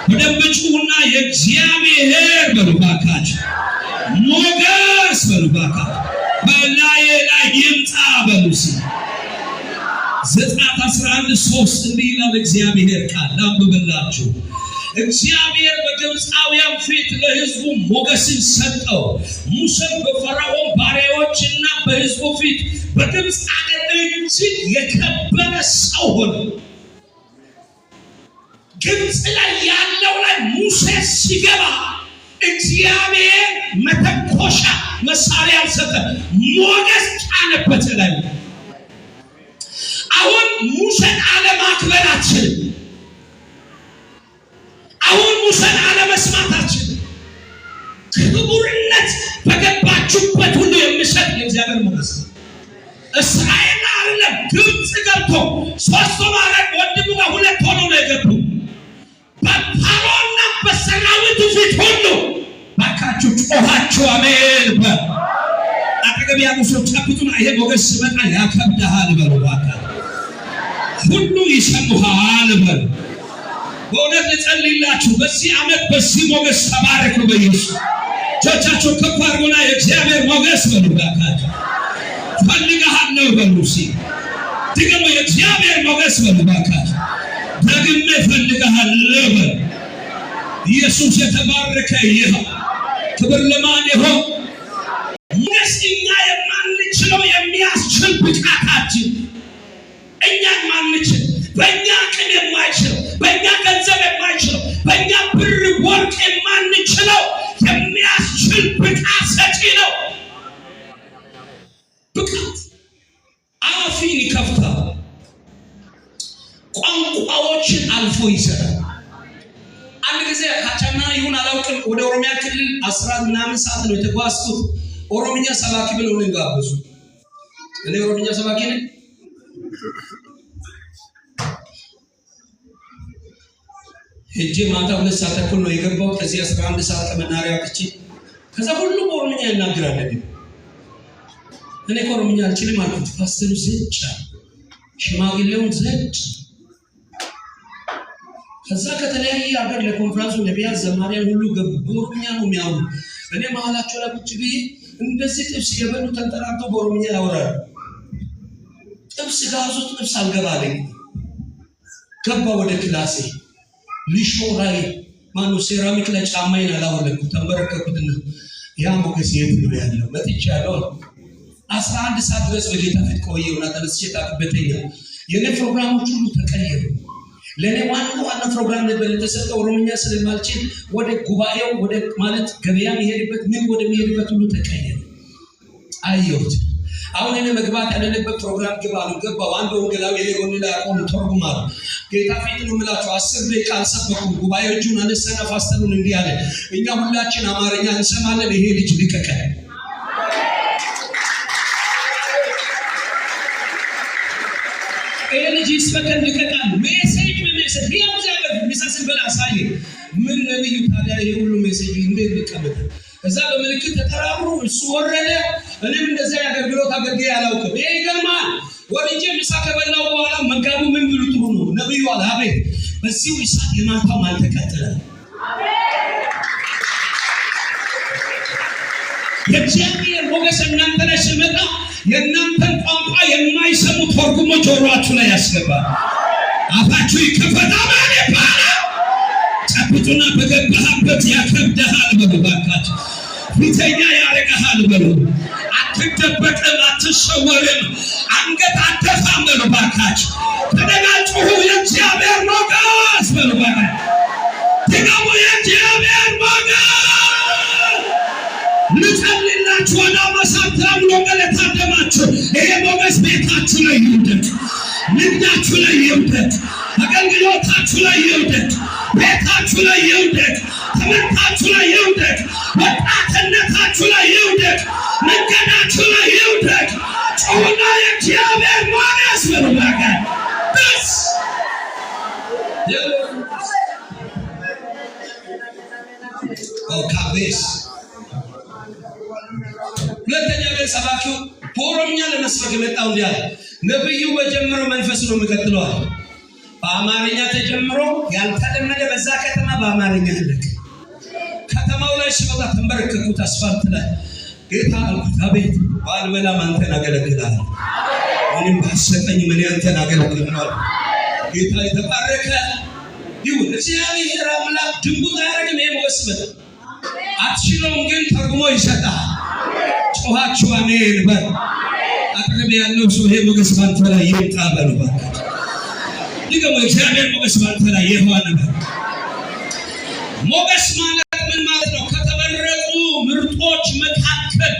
በደንብ ጩኹና የእግዚአብሔር በሉ ባካችሁ ሞገስ በሉ ባካችሁ በላዬ ላይ ይምጣ በሉ። ዘጸአት 11:3 እንዲህ ይላል እግዚአብሔር ቃል ላንብብላችሁ። እግዚአብሔር በግብፃውያን ፊት ለሕዝቡ ሞገስን ሰጠው። ሙሴም በፈርዖን ባሪያዎችና በሕዝቡ ፊት በግብፅ አገር እጅግ የከበረ ሰው ሆነ። ግብፅ ላይ ያለው ላይ ሙሴ ሲገባ እግዚአብሔር መተኮሻ መሳሪያ ሰጠ፣ ሞገስ ጫነበት ላይ። አሁን ሙሴን አለማክበር አትችልም። አሁን ሙሴን አለመስማት አትችልም። ክቡርነት በገባችሁበት ሁሉ የሚሰጥ የእግዚአብሔር ሞገስ። እስራኤል አይደለም ግብፅ ገብቶ ሶስት ማለት ወንድሙ ጋር ሁለት ሆኖ ነው የገቡ። በፓሮና በሰራዊቱ ፊት ሁሉ ባካችሁ ጮኻችሁ አሜን በሉ። አጠገብ ያሉ ሰው ጨብጡና ይሄ ሞገስ ሲመጣ ያከብድሃል በሉ። ባካችሁ ሁሉ ይሰሙሃል በሉ። በእውነት ልጸልይላችሁ በዚህ ዓመት በዚህ ሞገስ ተባረኩ በኢየሱስ። እጆቻችሁ ከፍ አድርጉና የእግዚአብሔር ሞገስ በሉ። ባካችሁ ፈልግሃለሁ በሉ። ድገሙ የእግዚአብሔር ሞገስ በሉ። ባካችሁ ደግሜ ፈልግሃለሁ በሉ። ኢየሱስ የተባረከ ይሁን። ክብር ለማን ይሁን? ሞገስ እኛ የማንችለው የሚያስችል ብቃታችን እኛ የማንችል በእኛ አቅም የማይችለው በእኛ ገንዘብ የማይችለው በእኛ ብር ወርቅ የማንችለው የሚያስችል ብቃት ሰጪ ነው። ብቃት አፊን ይከፍታል፣ ቋንቋዎችን አልፎ ይሰራል። አንድ ጊዜ ካቻና ይሁን አላውቅም ወደ ኦሮሚያ ክልል 10 ምናምን ሰዓት ነው የተጓዝኩት። ኦሮምኛ ሰባኪ ብለው ነው ጋበዙ። እኔ ኦሮምኛ ሰባኪ ነኝ። ሄጄ ማታ 2 ሰዓት ተኩል ነው የገባው። ከዚህ 11 ሰዓት ከመናሪያ ወጥቼ ከዛ ሁሉ ኦሮምኛ ይናገራል። እኔ ኦሮምኛ አልችልም አልኩት። ፓስተሩ ዘጭ ሽማግሌውን ዘጭ። ከዛ ከተለያየ ሀገር ለኮንፈረንሱ ነቢያት ዘማሪያን ሁሉ ገቡ። ኦሮምኛ ነው የሚያወሩ። እኔ መሀላቸው ላይ ቁጭ ብዬ እንደዚህ ጥብስ የበሉ ተንጠራርተው በኦሮምኛ ያወራሉ። ጥብስ ጋዙ ጥብስ አልገባለኝ። ገባ ወደ ክላሴ ሊሾ ላይ ማኑ ሴራሚክ ላይ ጫማዬን አላወለኩ። ተንበረከኩትና ያ ሞገስ የት ነው ያለው? መጥቻለሁ። 11 ሰዓት ድረስ በጌታ ፊት ቆየሁና ተነስቼ ታጥበተኛ። የኔ ፕሮግራሞች ሁሉ ተቀየሩ። ለኔ ዋና ፕሮግራም ነበር የተሰጠው። ኦሮምኛ ስለማልችል ወደ ጉባኤው ወደ ማለት ገበያ የሚሄድበት ምን ወደ የሚሄድበት ሁሉ ተቀየረ። አየሁት። አሁን እኔ መግባት ያለበት ፕሮግራም ገባው አንድ ወንጌላዊ የሌጎን ላይ አቆም ተርጉማል ጌታ ፊት ነው የምላችሁ 10 ደቂቃ አልሰበኩም ጉባኤዎቹን አነሰና ፓስተሩን እንዲህ አለ እኛ ሁላችን አማርኛ እንሰማለን ይሄ ልጅ ሊቀቀል ይሄ ልጅ ይስበከን ሊቀቀል ሜሴጅ ያምዛበት ሚሳስን በላሳይ ምን ነብዩ ታዲያ ይሄ ሁሉ ሜሴጅ እንዴት ሊቀበል እዛ በመልእክት ተጠራሩ እሱ ወረደ እኔም እንደዛ ያገልግሎት አገልግዬ አላውቅም ይሄ ይገርማል ወርጄ ምሳ ከበላው በኋላ መጋቡ ምን ብሉ ጥሩ ነው ነብዩ አለ አቤት በዚህ እሳት የማታው አልተከተለ የእግዚአብሔር ሞገስ እናንተ ላይ ሲመጣ የእናንተን ቋንቋ የማይሰሙ ተርጉሞች ጆሮአችሁ ላይ ያስገባል አፋችሁ ይከፈታል ይባላል ጨብጡና በገባህበት ያከብደሃል በሉ ባካችሁ ፊተኛ ያረጋሃል በሉ አትደበቅም አትሰወርም አንገት አትደፋም በሉ ባካችሁ ተደጋጩሁ የእግዚአብሔር ሞገስ በሉ ባካችሁ ተጋሙ የእግዚአብሔር ሞገስ ልጸልላችሁ ወደ መሳትራም ወገለ ታደማችሁ ይሄ ሞገስ ቤታችሁ ላይ ይውደድ ንግዳችሁ ላይ ይውደድ አገልግሎታችሁ ላይ ይውደድ ቤታችሁ ላይ ይውደድ ትምህርታችሁ ላይ ይውደድ ወጣትነታችሁ ላይ ይውደድ መንገዳችሁ ላይ ይውደድ ጩሁና የእግዚአብሔር ሞገስ በሉ ባካችሁ ካቤስ ሁለተኛ ላይ ሰባኪው በኦሮምኛ ለመስበክ የመጣው እንዲህ አለ ነብዩ በጀመረው መንፈስ ነው የሚቀጥለው በአማርኛ ተጀምሮ ያልተለመደ በዛ ከተማ በአማርኛ አለቀ ከተማው ላይ ሲወጣ ተንበረከኩት አስፋልት ላይ ጌታ አልኩት አቤት ባልበላም አንተን አገለግላለሁ ምንም ባሰጠኝ ምን አንተን አገለግላለሁ ጌታ የተባረከ ይሁን እግዚአብሔር አምላክ ድንቁት ያደረገም የሞስበት አትችለውም ግን ተርጉሞ ይሰጣል ጮኻችሁ አሜን በል አቅርብ ያለው ሰው ይሄ ሞገስ ባንተ ላይ ይምጣ በሉ ባካችሁ ይገሞ እግዚአብሔር ሞገስ ባንተ ላይ ይሆን በል ሞገስ ማለት ምን ማለት ነው ከተመረጡ ምርጦች መካከል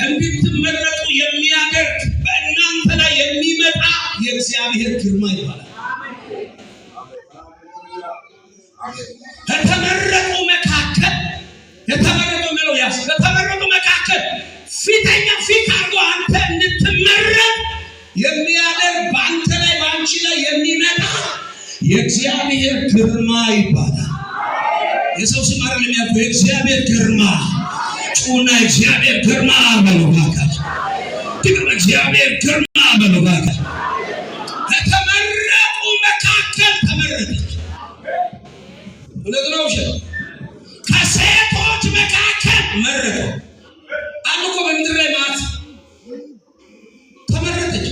እንድትመረጡ የሚያደርግ በእናንተ ላይ የሚመጣ የእግዚአብሔር ግርማ ይባላል ከተመረጡ መካከል የተመረጡ ነው ያስ ከተመረጡ መካከል ፊተኛ ፊት አድርጎ አንተ እንድትመረጥ የሚያደርግ በአንተ ላይ በአንቺ ላይ የሚመጣ የእግዚአብሔር ግርማ ይባላል የሰው ስም አይደለም የሚያውቁ የእግዚአብሔር ግርማ ጩና እግዚአብሔር ግርማ በሉ ባካችሁ ድግም እግዚአብሔር ግርማ በሉ ባካችሁ ከተመረጡ መካከል ተመረጠች ሁለት ነው ከሴቶች መካከል መረጠው አንዱ እኮ በምድር ላይ ማለት ተመረጠች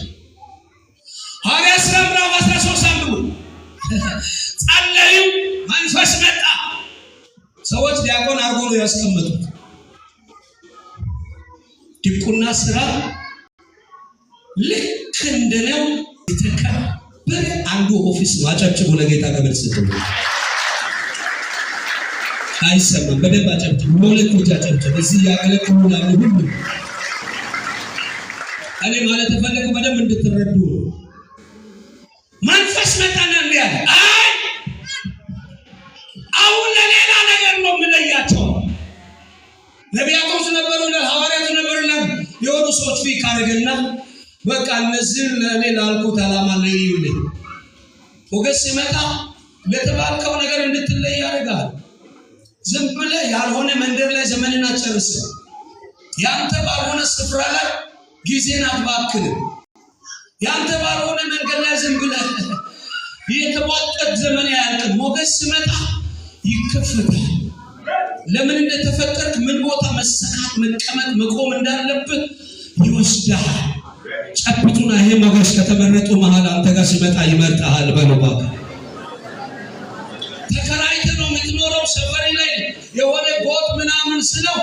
ሐዋርያት ሥራ ምዕራፍ 13 አንብቡ ጸለዩ መንፈስ መጣ ሰዎች ዲያቆን አርጎ ነው ያስቀመጡት ዲቁና ስራ ልክ እንደነው የተከበረ አንዱ ኦፊስ ነው አጨብጭቡ ለጌታ ገበል ስትሉ አይሰማም በደንብ አጨብጭቡ ሁለት እጅ አጨብጭቡ እዚህ ያገለግሉ ነው ሁሉ እኔ ማለት ተፈለኩ በደንብ እንድትረዱ መንፈስ መጣና እንዲያለ አይ አሁን ለሌላ ነገር ነው የምለያቸው ነቢያቶች ነበሩና ሐዋርያት ነበሩና የሆኑ ሰዎች ፊክ አደረገና በቃ እነዚህ ለኔ ላልኩት ዓላማ ላይ ይውልኝ ሞገስ ሲመጣ ለተባልከው ነገር እንድትለይ ያደርጋል ዝም ብለህ ያልሆነ መንደር ላይ ዘመንን አትጨርስ ያንተ ባልሆነ ስፍራ ላይ ጊዜን አትባክን ያንተ ባልሆነ መንገድ ላይ ዝም ብለህ የተዋጠት ዘመን ያልቅ ሞገስ ሲመጣ ይከፈታል ለምን እንደተፈጠርክ ምን ቦታ መሰካት መቀመጥ መቆም እንዳለብህ ይወስዳል ጨብጡና ይሄ ሞገስ ከተመረጡ መሃል አንተ ጋር ሲመጣ ይመጣል በልባክ ተከራይተህ ነው የምትኖረው ሰፈሪ ላይ የሆነ ቦት ምናምን ስለው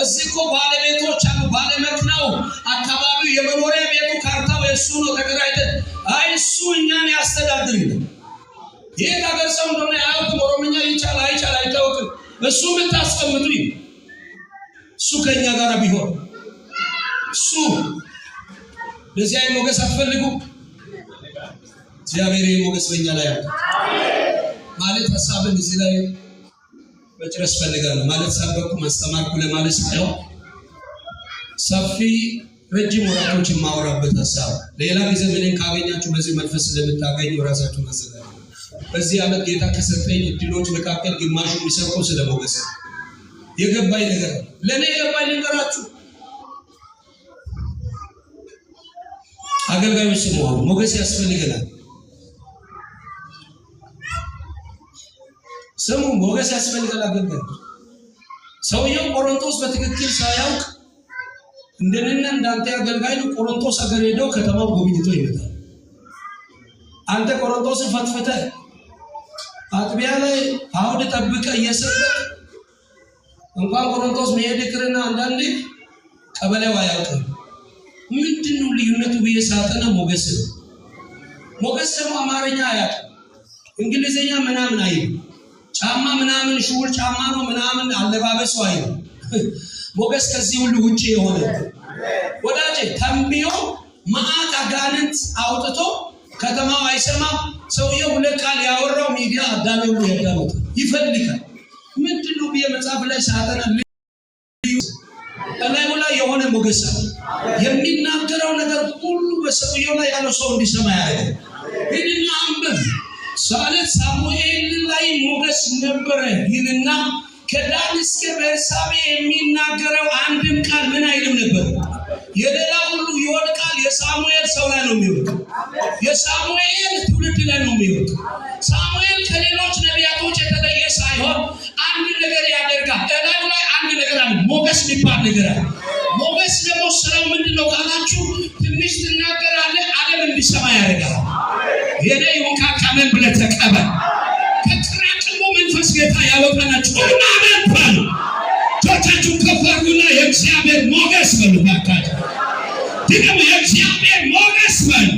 እዚህ እኮ ባለቤቶች አሉ ባለመኪናው አካባቢው የመኖሪያ ቤቱ ካርታው የሱ ነው ተከራይተህ አይ እሱ እኛን ያስተዳድር ይሄ ነገር ሰው እንደሆነ ያውቁ ኦሮምኛ ይቻል አይቻል አይታወቅም እሱ የምታስቀምጡኝ እሱ ከኛ ጋር ቢሆን እሱ ለዚህ አይነት ሞገስ አትፈልጉም? እግዚአብሔር ሞገስ በእኛ ላይ ያለ ማለት ሐሳብን እዚህ ላይ መጨረስ ፈልጋለሁ። ማለት ሳበኩ ማስተማርኩ ለማለት ሳይሆን ሰፊ ረጅም ወራቶች የማወራበት ሐሳብ ሌላ ጊዜ ምንን ካገኛችሁ በዚህ መንፈስ ስለምታገኙ ራሳችሁን አዘጋጁ። በዚህ ዓመት ጌታ ከሰጠኝ እድሎች መካከል ግማሹ የሚሰብከው ስለ ሞገስ የገባኝ ነገር ነው። ለኔ የገባኝ ነገራችሁ አገልጋዮች ስሙ፣ ሞገስ ያስፈልገናል። ስሙ፣ ሞገስ ያስፈልገናል። አገልጋዮች ሰውየው ቆሮንቶስ በትክክል ሳያውቅ እንደነና እንዳንተ አገልጋይ ነው ቆሮንቶስ ሀገር ሄደው ከተማው ጎብኝቶ ይመጣል። አንተ ቆሮንቶስን ፈትፈተህ አጥቢያ ላይ አውድ ጠብቀህ እየሰበክ እንኳን ቆሮንቶስ መሄድ ይቅርና አንዳንዴ ቀበሌው አያውቅም። ምንድነው ልዩነቱ ብዬ ሳጠና ሞገስ ነው። ሞገስ ደግሞ አማርኛ አያውቅም፣ እንግሊዝኛ ምናምን አይልም፣ ጫማ ምናምን ሹል ጫማ ነው ምናምን አለባበሱ አይልም። ሞገስ ከዚህ ሁሉ ውጪ የሆነ ወዳጄ ተንቢዮ መዓት አጋንንት አውጥቶ ከተማው አይሰማም። ሰውየው ሁለት ቃል ያወራው ሚዲያ አዳነው ያዳመጥ ይፈልጋል። ምንድነው ብዬ መጽሐፍ ላይ ሳጠና ላይ ወላ የሆነ ሞገስ የሚናገረው ነገር ሁሉ በሰውየው ላይ ያለው ሰው እንዲሰማ ያደርጋል። ይህንን አንብብ። ሳሙኤል ላይ ሞገስ ነበረ ይልና ከዳን እስከ ቤርሳቤ የሚናገረው አንድም ቃል ምን አይልም ነበር። የሌላ ሁሉ ይወድቃል፣ የሳሙኤል ሰው ላይ ነው የሚወድቀው። የሳሙኤል ትውልድ ላይ ነው የሚወድቀው። ሳሙኤል ከሌሎች ነቢያቶች የተለየ ሳይሆን አንድ ነገር ያደርጋል። እላዩ ላይ አንድ ነገር አለ፣ ሞገስ የሚባል ነገር አለ። ሞገስ ደግሞ ስራው ምንድነው ካላችሁ ትንሽ ትናገራለህ፣ ዓለም እንዲሰማ ያደርጋል። የኔ ይሁን ካካመን ብለህ ተቀበል። ከጥራቅሞ መንፈስ ጌታ ያወጣናችሁ አሜን ባሉ ቶቻችሁ ከፈሩና የእግዚአብሔር ሞገስ በሉ። ባካችሁ ደግሞ የእግዚአብሔር ሞገስ በሉ።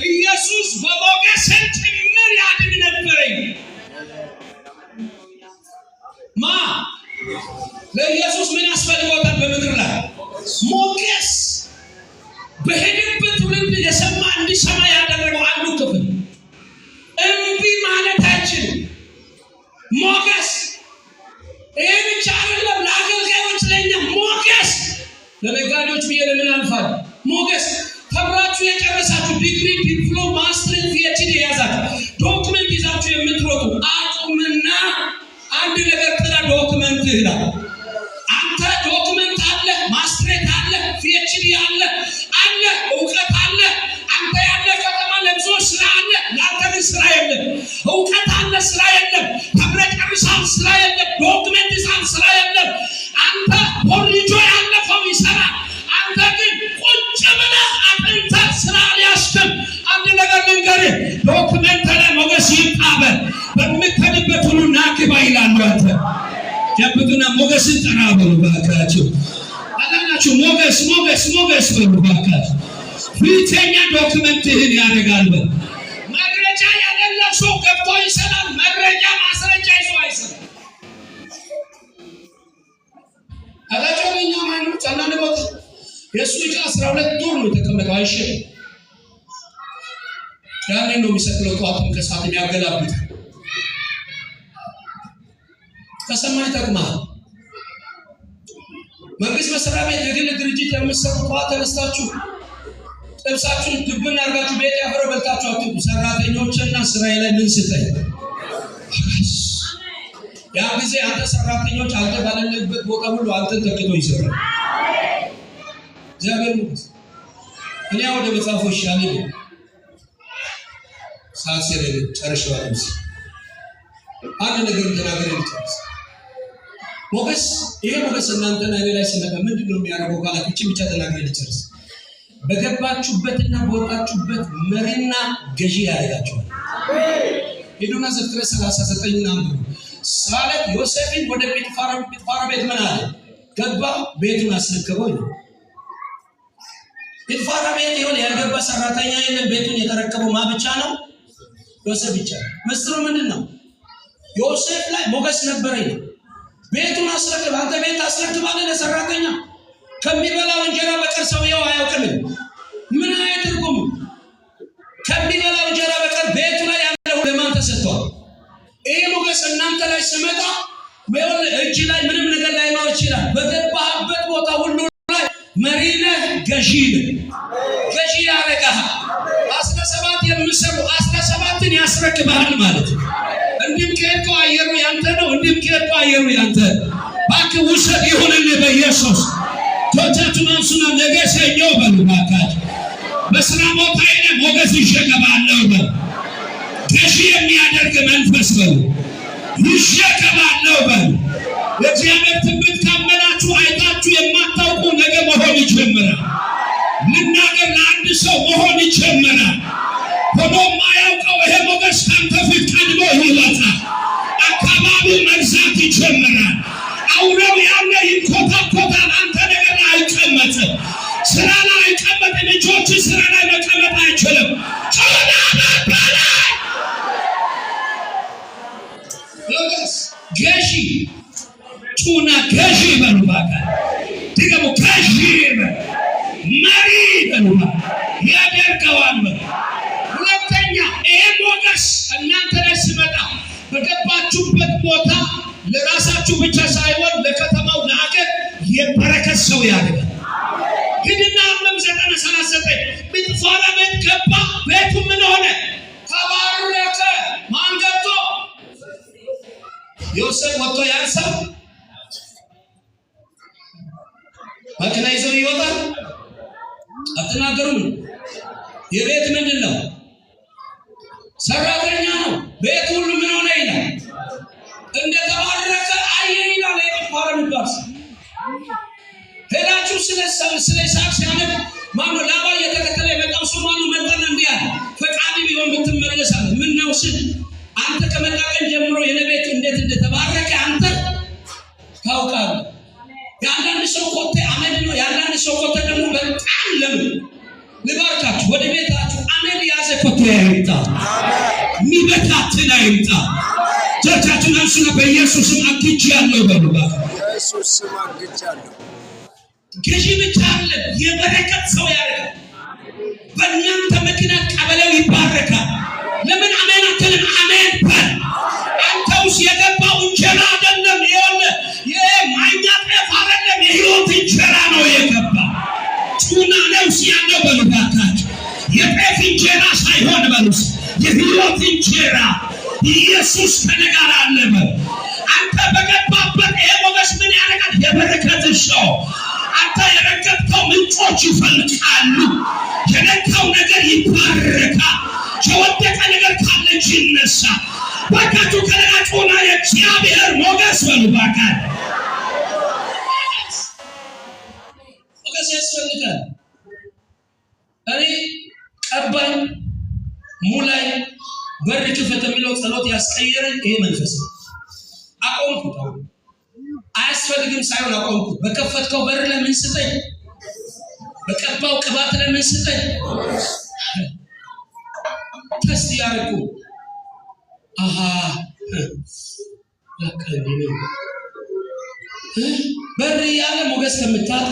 ኢየሱስ በሞገስ ጭምር ያድን ነበረኝ። ለኢየሱስ ምን ያስፈልገዋል? በምድር ላይ ሞገስ። በሄደበት ትውልድ የሰማ እንዲሰማ ያደረገው አንዱ ክፍል እምቢ ማለታችን ሞገስ። ይሄ ብቻ አይደለም፣ ለአገልጋዮች ለኛ ሞገስ። ለነጋዴዎች ብዬ ለምን አልፋለሁ? ሞገስ ተምራችሁ የጨረሳችሁ ዲግሪ፣ ዲፕሎማ፣ ማስተር፣ ፒኤችዲ የያዛችሁ ዶክመንት ይዛችሁ የምትሮጡ አቁምና አንድ ነገር ጥላ ዶክመንት ይላል። አንተ ዶክመንት አለ፣ ማስተር አለ፣ ፒኤችዲ አለ፣ እውቀት አለ። አንተ ያለ ከተማ ለብሶ ስራ አለ፣ ለአንተ ግን ስራ የለም። እውቀት አለ፣ ስራ የለም። ተምረህ ጨርሰሃል፣ ስራ የለም። ዶክመንት ይዛል፣ ስራ የለም። አንተ ኮሌጅ ያለፈው ይሰራል፣ አንተ ግን ቁጭ ብለህ አጥንተህ ስራ ሊያስችል። አንድ ነገር ልንገርህ፣ ዶክመንት ላይ ሞገስ ይጣበል። በምትሄድበት ሁሉ ናግባ ይላሉ። አንተ ጀብቱና ሞገስን ጠራ በሉ ባካችሁ። አላላችሁ ሞገስ ሞገስ ሞገስ በሉ ባካችሁ። ፊተኛ ዶክመንትህን ያደርጋል። መረጃ ያለው ሰው ገብቶ ይሰራል። መረጃ ማስረጃ ይዞ አይሰራም። አላጆኛ ማይኖች አንዳንድ ቦታ የሱ እቃ 12 ወር ነው የተቀመጠው፣ አይሸጥም። ያኔ ነው የሚሰቅለው፣ ጧቱን ከሰዓት የሚያገላብጥ። ከሰማይ ተቅማል። መንግስት መስሪያ ቤት፣ የግል ድርጅት የምትሰሩ ጠዋት ተነስታችሁ ጥብሳችሁን ድብን አድርጋችሁ ቤት ያፈረው በልታችሁ አትቁ። ሰራተኞችና ስራዬ ላይ ምን ስተኝ ያ ጊዜ አንተ ሰራተኞች አንተ ባለንበት ቦታ ሁሉ አንተን ተክቶ ይሰራል። እግዚአብሔር ሞገስ። እኔ ወደ መጽሐፉ ይሻለኝ ሳስረ ጨርሻለሁ። አንድ ነገር ተናገር ልጨርስ። ሞገስ፣ ይሄ ሞገስ እናንተና እኔ ላይ ስለቀ ምንድነው የሚያደርገው ካላችሁ እቺ ብቻ ተናገር ልጨርስ። በገባችሁበትና በወጣችሁበት መሪና ገዢ ያደርጋችኋል። ሄዱና ዘፍጥረት 39 አንብቡ። ሳለት ዮሴፍን ወደ ጲጥፋራ ቤት ምን አለ? ገባ፣ ቤቱን አስረከበው ይላል። ጲጥፋራ ቤት ይሆን ያልገባ ሰራተኛ የለም። ቤቱን የተረከበው ማ ብቻ ነው? ዮሴፍ ብቻ። ምስጢሩ ምንድን ነው? ዮሴፍ ላይ ሞገስ ነበረኝ። ቤቱን አስረክብ፣ አንተ ቤት አስረክባለህ ለሰራተኛ ከሚበላው እንጀራ በቀር ሰውየው አያውቅም። ምን አይነት ትርጉም? ከሚበላው እንጀራ በቀር ቤቱ ላይ ያለው ለማን ተሰጥቷል? ይሄ ሞገስ እናንተ ላይ ሲመጣ እጅ ላይ ምንም ነገር ላይኖር ይችላል። በገባህበት ቦታ ሁሉ ላይ መሪ ነህ፣ ገዢ ነህ። ገዢ ያደርግሃል። 17 የምሰሩ 17ን ያስረክብሃል ማለት ነው። እንዲም ከሄድከው አየሩ ያንተ ነው። እንዲም ከሄድከው አየሩ ያንተ። እባክህ ውሰድ ይሁንልህ በኢየሱስ። ቶቻቱን አንሱና ነገ ሰኞ በሉ እባካችሁ። በስራ ቦታዬ ላይ ሞገስ ይዤ እገባለሁ በሉ። ገዢ የሚያደርግ መንፈስ በሉ ይዤ እገባለሁ በሉ። የእግዚአብሔር ትንቢት ካመናችሁ አይታችሁ የማታውቁ ነገ መሆን ይጀምራል። ልናገር ለአንድ ሰው መሆን ይጀምራል። ሆኖም አያውቀው ይሄ ሞገስ ካንተ ፊት ቀድሞ ይወጣል። አካባቢው መግዛት ይጀምራል። አውሬው ያለ ይንኮታኮታል። አንተ ነገር አይቀመጥም። ስራ ላይ አይቀመጥም። ልጆች ስራ ላይ መቀመጥ አይችልም። ገዢ ጩና ገዢ በሉ እባክህ። ደግሞ ገዢ መሪ በሉ ያደርገዋል። ሁለተኛ ይሄ ሞገስ እናንተ ላይ ሲመጣ በገባችሁበት ቦታ ለራሳችሁ ብቻ ሳይሆን ለከተማው ለአገር የበረከት ሰው ያደርጋል። ሂድና አምለም 9:39 ጲጥፋራ ቤት ገባ። ቤቱ ምን ሆነ? ተባረከ። ማን ገብቶ? ዮሴፍ ወጥቶ ያንሳል። መኪና ይዞ ይወጣል። አትናገሩም። የቤት ምንድን ነው? ሰራተኛ ነው። ቤት ሁሉ ምን ሆነ ይላል? እንደተባረከ አየ ይላል። ጲጥፋራ የሚባል ሄዳችሁ ስለ ይስሐቅ ሲያነብ ማነው ላባ እየተከተለ የመጣው ሰው ማነው? መጣና እንዲህ አለ፣ ፈቃድ ቢሆን ብትመለስ አለ። ምን ነው ስል አንተ ከመጣ ቀን ጀምሮ የነቤቱ እንዴት እንደተባረከ አንተ ታውቃለህ። የአንዳንድ ሰው ኮቴ አመድ ነው። የአንዳንድ ሰው ኮቴ ደግሞ በጣም ለምን ልባርካችሁ፣ ወደ ቤታችሁ አመድ ያዘ ኮቴ አይምጣ፣ የሚበታትን አይምጣ። ቸርቻችሁን አንሱና በኢየሱስም አግጃለሁ በሉ። በኢየሱስም አግጃለሁ። ገዢ ብቻ አለ የበረከት ሰው ያደርጋል። በእናንተ ምክንያት ቀበሌው ይባረካል። ለምን አሜን አትልም? አሜን በል። አንተ ውስጥ የገባው እንጀራ አይደለም። የማኛ ጤፍ አይደለም፣ የህይወት እንጀራ ነው የገባ። ጩና ነፍስ ያለው በሉ እባካችሁ። የጤፍ እንጀራ ሳይሆን በሉ የህይወት እንጀራ ኢየሱስ ከነጋር አለ በሉ። አንተ በገባበት ይሄ ሞገስ ምን ያደርጋል? የበረከት ሰው አንተ የረገጥከው ምንጮች ይፈልቃሉ። የነካው ነገር ይባረካል። የወደቀ ነገር ካለች ይነሳ። ባካችሁ ከነጋጩና የእግዚአብሔር ሞገስ በሉ ባካችሁ። ሞገስ ያስፈልጋል። እኔ ቀባኝ ሙላይ በር ክፈት የሚለው ጸሎት ያስቀየረኝ ይሄ መንፈስ አቆምኩት። አያስፈልግም ሳይሆን አቆምኩት። በከፈትከው በር ላይ ምን ስጠኝ? በቀባው ቅባት ላይ ምን ስጠኝ? ተስቲ ያርቁ ለከዲነ በር ያለ ሞገስ ከምታጣ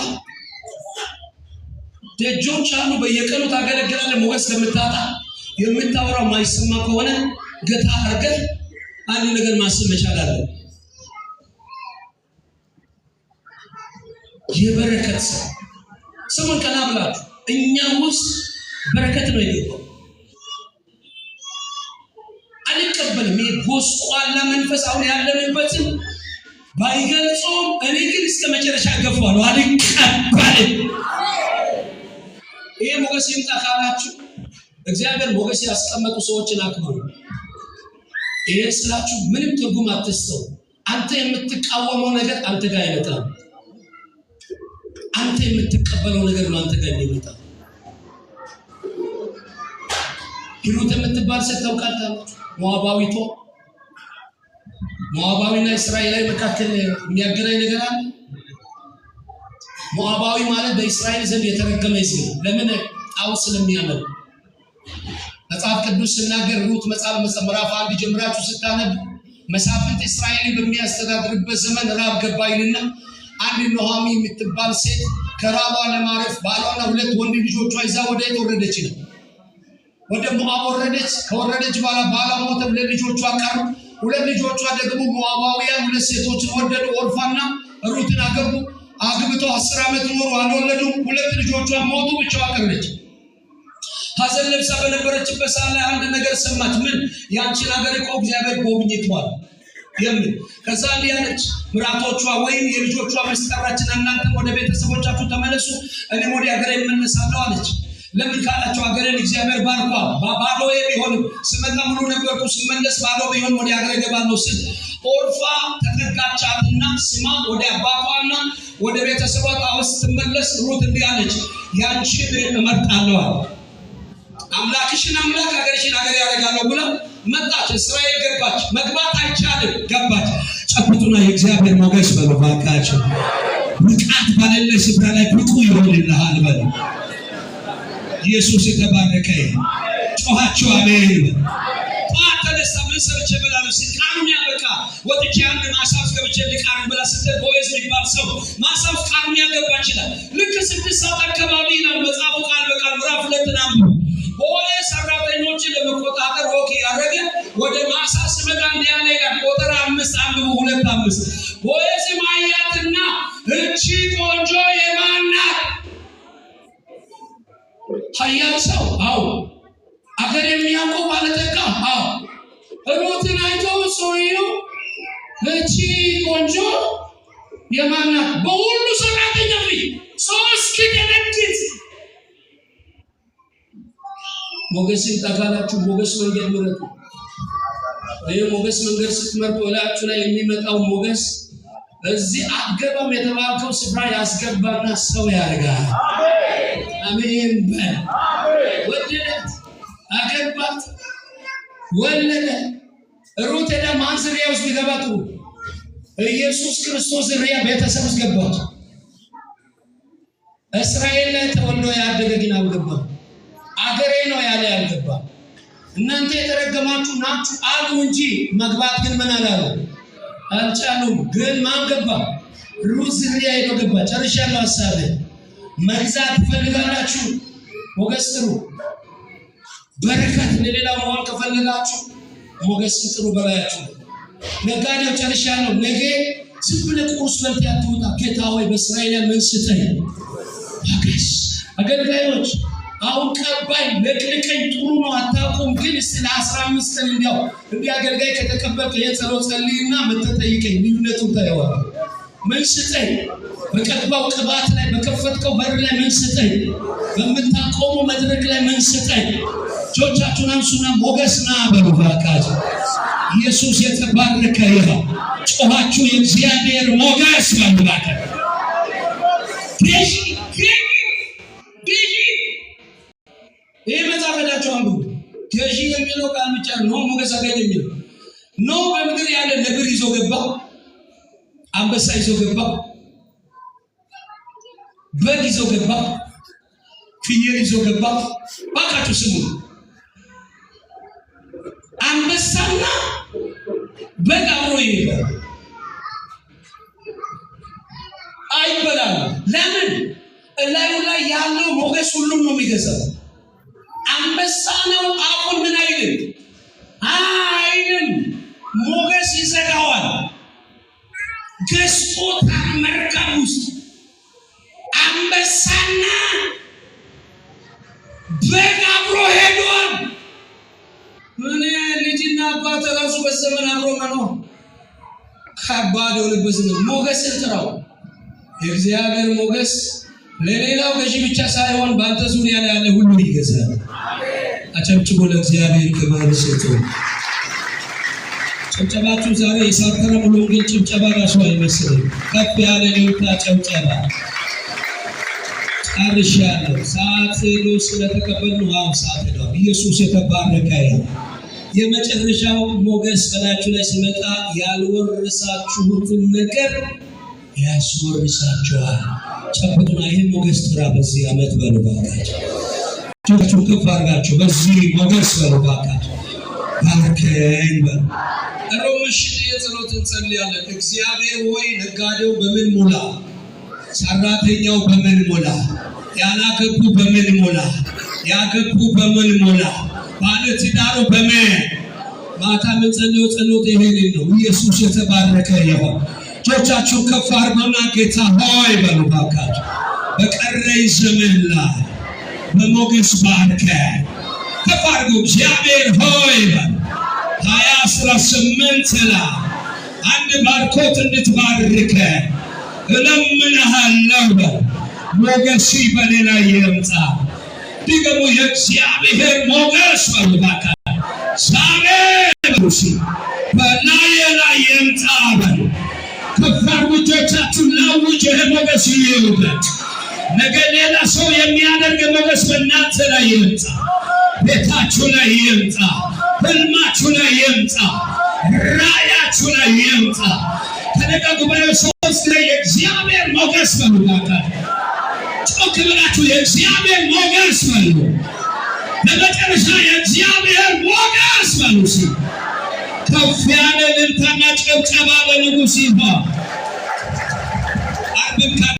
ደጆች አሉ። በየቀኑ ታገለግላለህ። ሞገስ ከምታጣ የምታወራው ማይሰማ ከሆነ ገታ አድርገህ አንድ ነገር ማሰብ መቻል አለ። የበረከት ሰው ስሙን ቀና ብላችሁ እኛ ውስጥ በረከት ነው የገባው። አልቀበልም። የጎስቋላ መንፈስ አሁን ያለንበትን ባይገልጾም እኔ ግን እስከ መጨረሻ ገፋለሁ። አልቀበልም። ይሄ ሞገስ ይምጣ ካላችሁ እግዚአብሔር ሞገስ ያስቀመጡ ሰዎችን አክብሩ። ይሄ ስላችሁ ምንም ትርጉም አትስተው። አንተ የምትቃወመው ነገር አንተ ጋር አይመጣም። አንተ የምትቀበለው ነገር ነው አንተ ጋር የሚመጣው። ሂሩት የምትባል ሴት ታውቃላችሁ? ሞዓባዊቷ። ሞዓባዊና እስራኤላዊ መካከል የሚያገናኝ ነገር አለ። ሞዓባዊ ማለት በእስራኤል ዘንድ የተረገመ ሕዝብ ነው። ለምን? ጣዖት ስለሚያመልክ። መጽሐፍ ቅዱስ ሲናገር ሩት መጽሐፍ ምዕራፍ 1 ጀምራችሁ ስታነብ መሳፍንት እስራኤልን በሚያስተዳድርበት ዘመን ራብ ገባይልና አንድ ኑኃሚ የምትባል ሴት ከራቧ ለማረፍ ባሏና ሁለት ወንድ ልጆቿ ይዛ ወደ ወረደች ነው። ወደ ሞዓብ ወረደች። ከወረደች በኋላ ባሏ ሞተ። ሁለት ልጆቿ ቀሩ። ሁለት ልጆቿ ደግሞ ሞዓባውያን ሁለት ሴቶችን ወደዱ። ኦርፋና ሩትን አገቡ። አግብተው 10 ዓመት ኖሩ፣ አልወለዱም። ሁለት ልጆቿ ሞቱ፣ ብቻዋ ቀረች። ሐዘን ለብሳ በነበረችበት ሰዓት ላይ አንድ ነገር ሰማች። ምን? ያንቺን ሀገር እኮ እግዚአብሔር ጎብኝቷል የሚል። ከዛ እንዲህ አለች፣ ምራቶቿ ወይም የልጆቿ ሚስት ጠራችና እናንተ ወደ ቤተሰቦቻችሁ ተመለሱ፣ እኔም ወደ ሀገሬ እመለሳለሁ አለች። ለምን ካላችሁ ሀገሬን እግዚአብሔር ባርኳል። ባዶ ቢሆንም ስመጣ ሙሉ ነበርኩ፣ ስመለስ ባዶ ቢሆን ወደ ሀገሬ እገባለሁ ስል ኦርፋ ተጠጋቻትና ስማ ወደ አባቷና ወደ ቤተሰቧ ስትመለስ ሩት እንዲህ አለች፣ ያንቺን እመርጣለሁ አለ። አምላክሽን አምላክ ሀገርሽን ሀገር ያደርጋለሁ ብላ መጣች። እስራኤል ገባች። መግባት አይቻልም፣ ገባች። ጨብጡና የእግዚአብሔር ሞገስ በሉ ባካችሁ። ንቃት ባለለ ስፍራ ላይ ብቁ ይሆንልሃል በሉ። ኢየሱስ የተባረከ ይሁን። ጮኻችሁ አሜን። ጠዋት ተነሳ ምን ሰርቼ እበላለሁ ሲል ቃሉን ያበቃ ወጥቼ አንድ ማሳ ውስጥ ገብቼ ልቃርም ብላ ስትል ቦዔዝ የሚባል ሰው ማሳ ውስጥ ቃሉን ያገባ ይችላል። ልክ 6 ሰዓት አካባቢ ነው መጽሐፉ ቃል በቃል ምዕራፍ 2 አንብቡ። ቦዔዝ ሰራተኞችን ለመቆጣጠር ወክ ያደረገ ወደ ማሳ ስመጣ እንዲያለ ይላል። ቁጥር 5 አንብቡ 2:5 ቦዔዝ ማያትና እቺ ቆንጆ የማን ናት? ኃያል ሰው አዎ፣ አገር የሚያውቀው ባለጠጋ አዎ። ሩትን አይቶ ሰውየው እቺ ቆንጆ የማን ናት? በሁሉ ሰራተኛ ፊት ሰው እስኪደነግጥ ሞገስን ታጋላችሁ። ሞገስ መንገድ ምረጡ። ይሄ ሞገስ መንገድ ስትመርጡ እላችሁ ላይ የሚመጣው ሞገስ እዚህ አትገባም የተባልከው ስፍራ ያስገባና ሰው ያደርጋል። አሜን በል። ወደደት፣ አገባት፣ ወለደ። ሩት ሄዳ ማን ዝርያ ውስጥ ገባች? ኢየሱስ ክርስቶስ ዝርያ ቤተሰብ ውስጥ ገባች። እስራኤል ላይ ተወልዶ ያደገ ግን አልገባም። አገሬ ነው ያለ ያልገባ። እናንተ የተረገማችሁ ናችሁ አሉ እንጂ መግባት ግን ምን አላሉ? አልቻሉም። ግን ማን ገባ? ሩት ዝርያ ሄዶ ገባ። ጨርሻለሁ ሐሳቤ። መግዛት ትፈልጋላችሁ? ሞገስ ጥሩ። በረከት ለሌላው መሆን ከፈለጋችሁ ሞገስን ጥሩ በላያችሁ። ነጋዴው ጨርሻለሁ። ነገ ዝም ብለህ ቁርስ በልተህ አትውጣ። ጌታ ሆይ በእስራኤል ምን ስጠኝ? ሞገስ። አገልጋዮች አሁን ቀባይ ለቅልቀኝ ጥሩ ነው አታውቁም። ግን እስቲ ለ15 ቀን እንዲያው እንዲህ አገልጋይ ከተቀበልክ የጸሎት ጸልይና መተጠይቀኝ ልዩነቱን ታየዋለህ። ምን ስጠኝ? በቀባው ቅባት ላይ በከፈትከው በር ላይ ምን ስጠኝ? በምታቆሙ መድረክ ላይ ምን ስጠኝ? እጆቻችሁን አንሱና ሞገስ ና በሉ ባካችሁ። ኢየሱስ የተባረከ ይሁን። ጮኻችሁ የእግዚአብሔር ሞገስ በሉ ባካችሁ። ይህ መጽሐፍ ሄዳችሁ አንብቡ። ገዢ የሚለው ቃል ብቻ ነው ሞገስ አገኘ የሚለው ነው። በምድር ያለ ነብር ይዞ ገባ፣ አንበሳ ይዞ ገባ፣ በግ ይዞ ገባ፣ ፍየል ይዞ ገባ። ባካችሁ ስሙ። አንበሳና በግ አብሮ ይሄዳል፣ አይበላሉ። ለምን? እላዩ ላይ ያለው ሞገስ ሁሉም ነው የሚገዛው። አንበሳ ነው አፉን ምን አይልም፣ ሞገስ ይዘጋዋል። ገዝቶታ መርከብ ውስጥ አንበሳና በግ አብሮ ሄዷል። ምን ልጅና አባት ራሱ በዘመን አብሮ መኖር ከባድ የሆነበት ነው። ሞገስን ጥራው። የእግዚአብሔር ሞገስ ለሌላው ገዢ ብቻ ሳይሆን በአንተ ዙሪያ ላይ ያለ ሁሉ ይገዛል። አጨብጭቦ ለእግዚአብሔር ክብር ስጡ። ጭብጨባችሁ ዛሬ የሳተረ ሙሉ ወንጌል ጭብጨባ ራሱ አይመስልም። ከፍ ያለ ሌውታ ጭብጨባ። ጨርሻለሁ። ሰዓት ሄዶ ስለተቀበልነው አሁን ሰዓት ሄዷል። ኢየሱስ የተባረከ ይሁን። የመጨረሻው ሞገስ በላያችሁ ላይ ሲመጣ ያልወረሳችሁትን ነገር ያስወርሳችኋል። ጨብጡና ይህን ሞገስ ጥራ በዚህ ዓመት በሉ ባካችሁ። እጆቻችሁን ከፍ አድርጋችሁ በዚህ ሞገስ በሉ ባካችሁ። ባርከኝ በሉ። ሮብ ምሽት የጸሎት እንጸልያለን። እግዚአብሔር ሆይ ነጋዴው በምን ሙላ፣ ሰራተኛው በምን ሙላ፣ ያላገቡ በምን ሙላ፣ ያገቡ በምን ሙላ፣ ባለትዳሩ በምን ማታ የምንጸልየው ጸሎት ይሄን ነው። ኢየሱስ የተባረከ ይሁን። እጆቻችሁ ከፍ አድርጉና ጌታ ሆይ በሉ ባካችሁ። በቀረኝ ዘመን ላይ በሞገስ ባርከኝ። ከፍ አድርጉ። እግዚአብሔር ሆይ በሉ 2018 ላይ አንድ ባርኮት እንድትባርከኝ እለምንሃለሁ በሉ። ሞገስ በኔ ላይ ይምጣ። ደግሞ የእግዚአብሔር ሞገስ በሉ ባካችሁ ዛሬ በላዬ ላይ ይምጣ በሉ። ከፍ አድርጉ እጆቻችሁን ላውጅ። ይህ ሞገስ ይውረድ። ነገ ሌላ ሰው የሚያደርግ ሞገስ በእናንተ ላይ ይምጣ። ቤታችሁ ላይ ይምጣ። ህልማችሁ ላይ ይምጣ። ራእያችሁ ላይ ይምጣ። ከነገ ጉባኤው ሶስት ላይ የእግዚአብሔር ሞገስ በሉ። ጮክ ብላችሁ የእግዚአብሔር ሞገስ በሉ። በመጨረሻ የእግዚአብሔር ሞገስ በሉ። ከፍ ያለ እልልታና ጭብጨባ በንጉሥ ይሁን።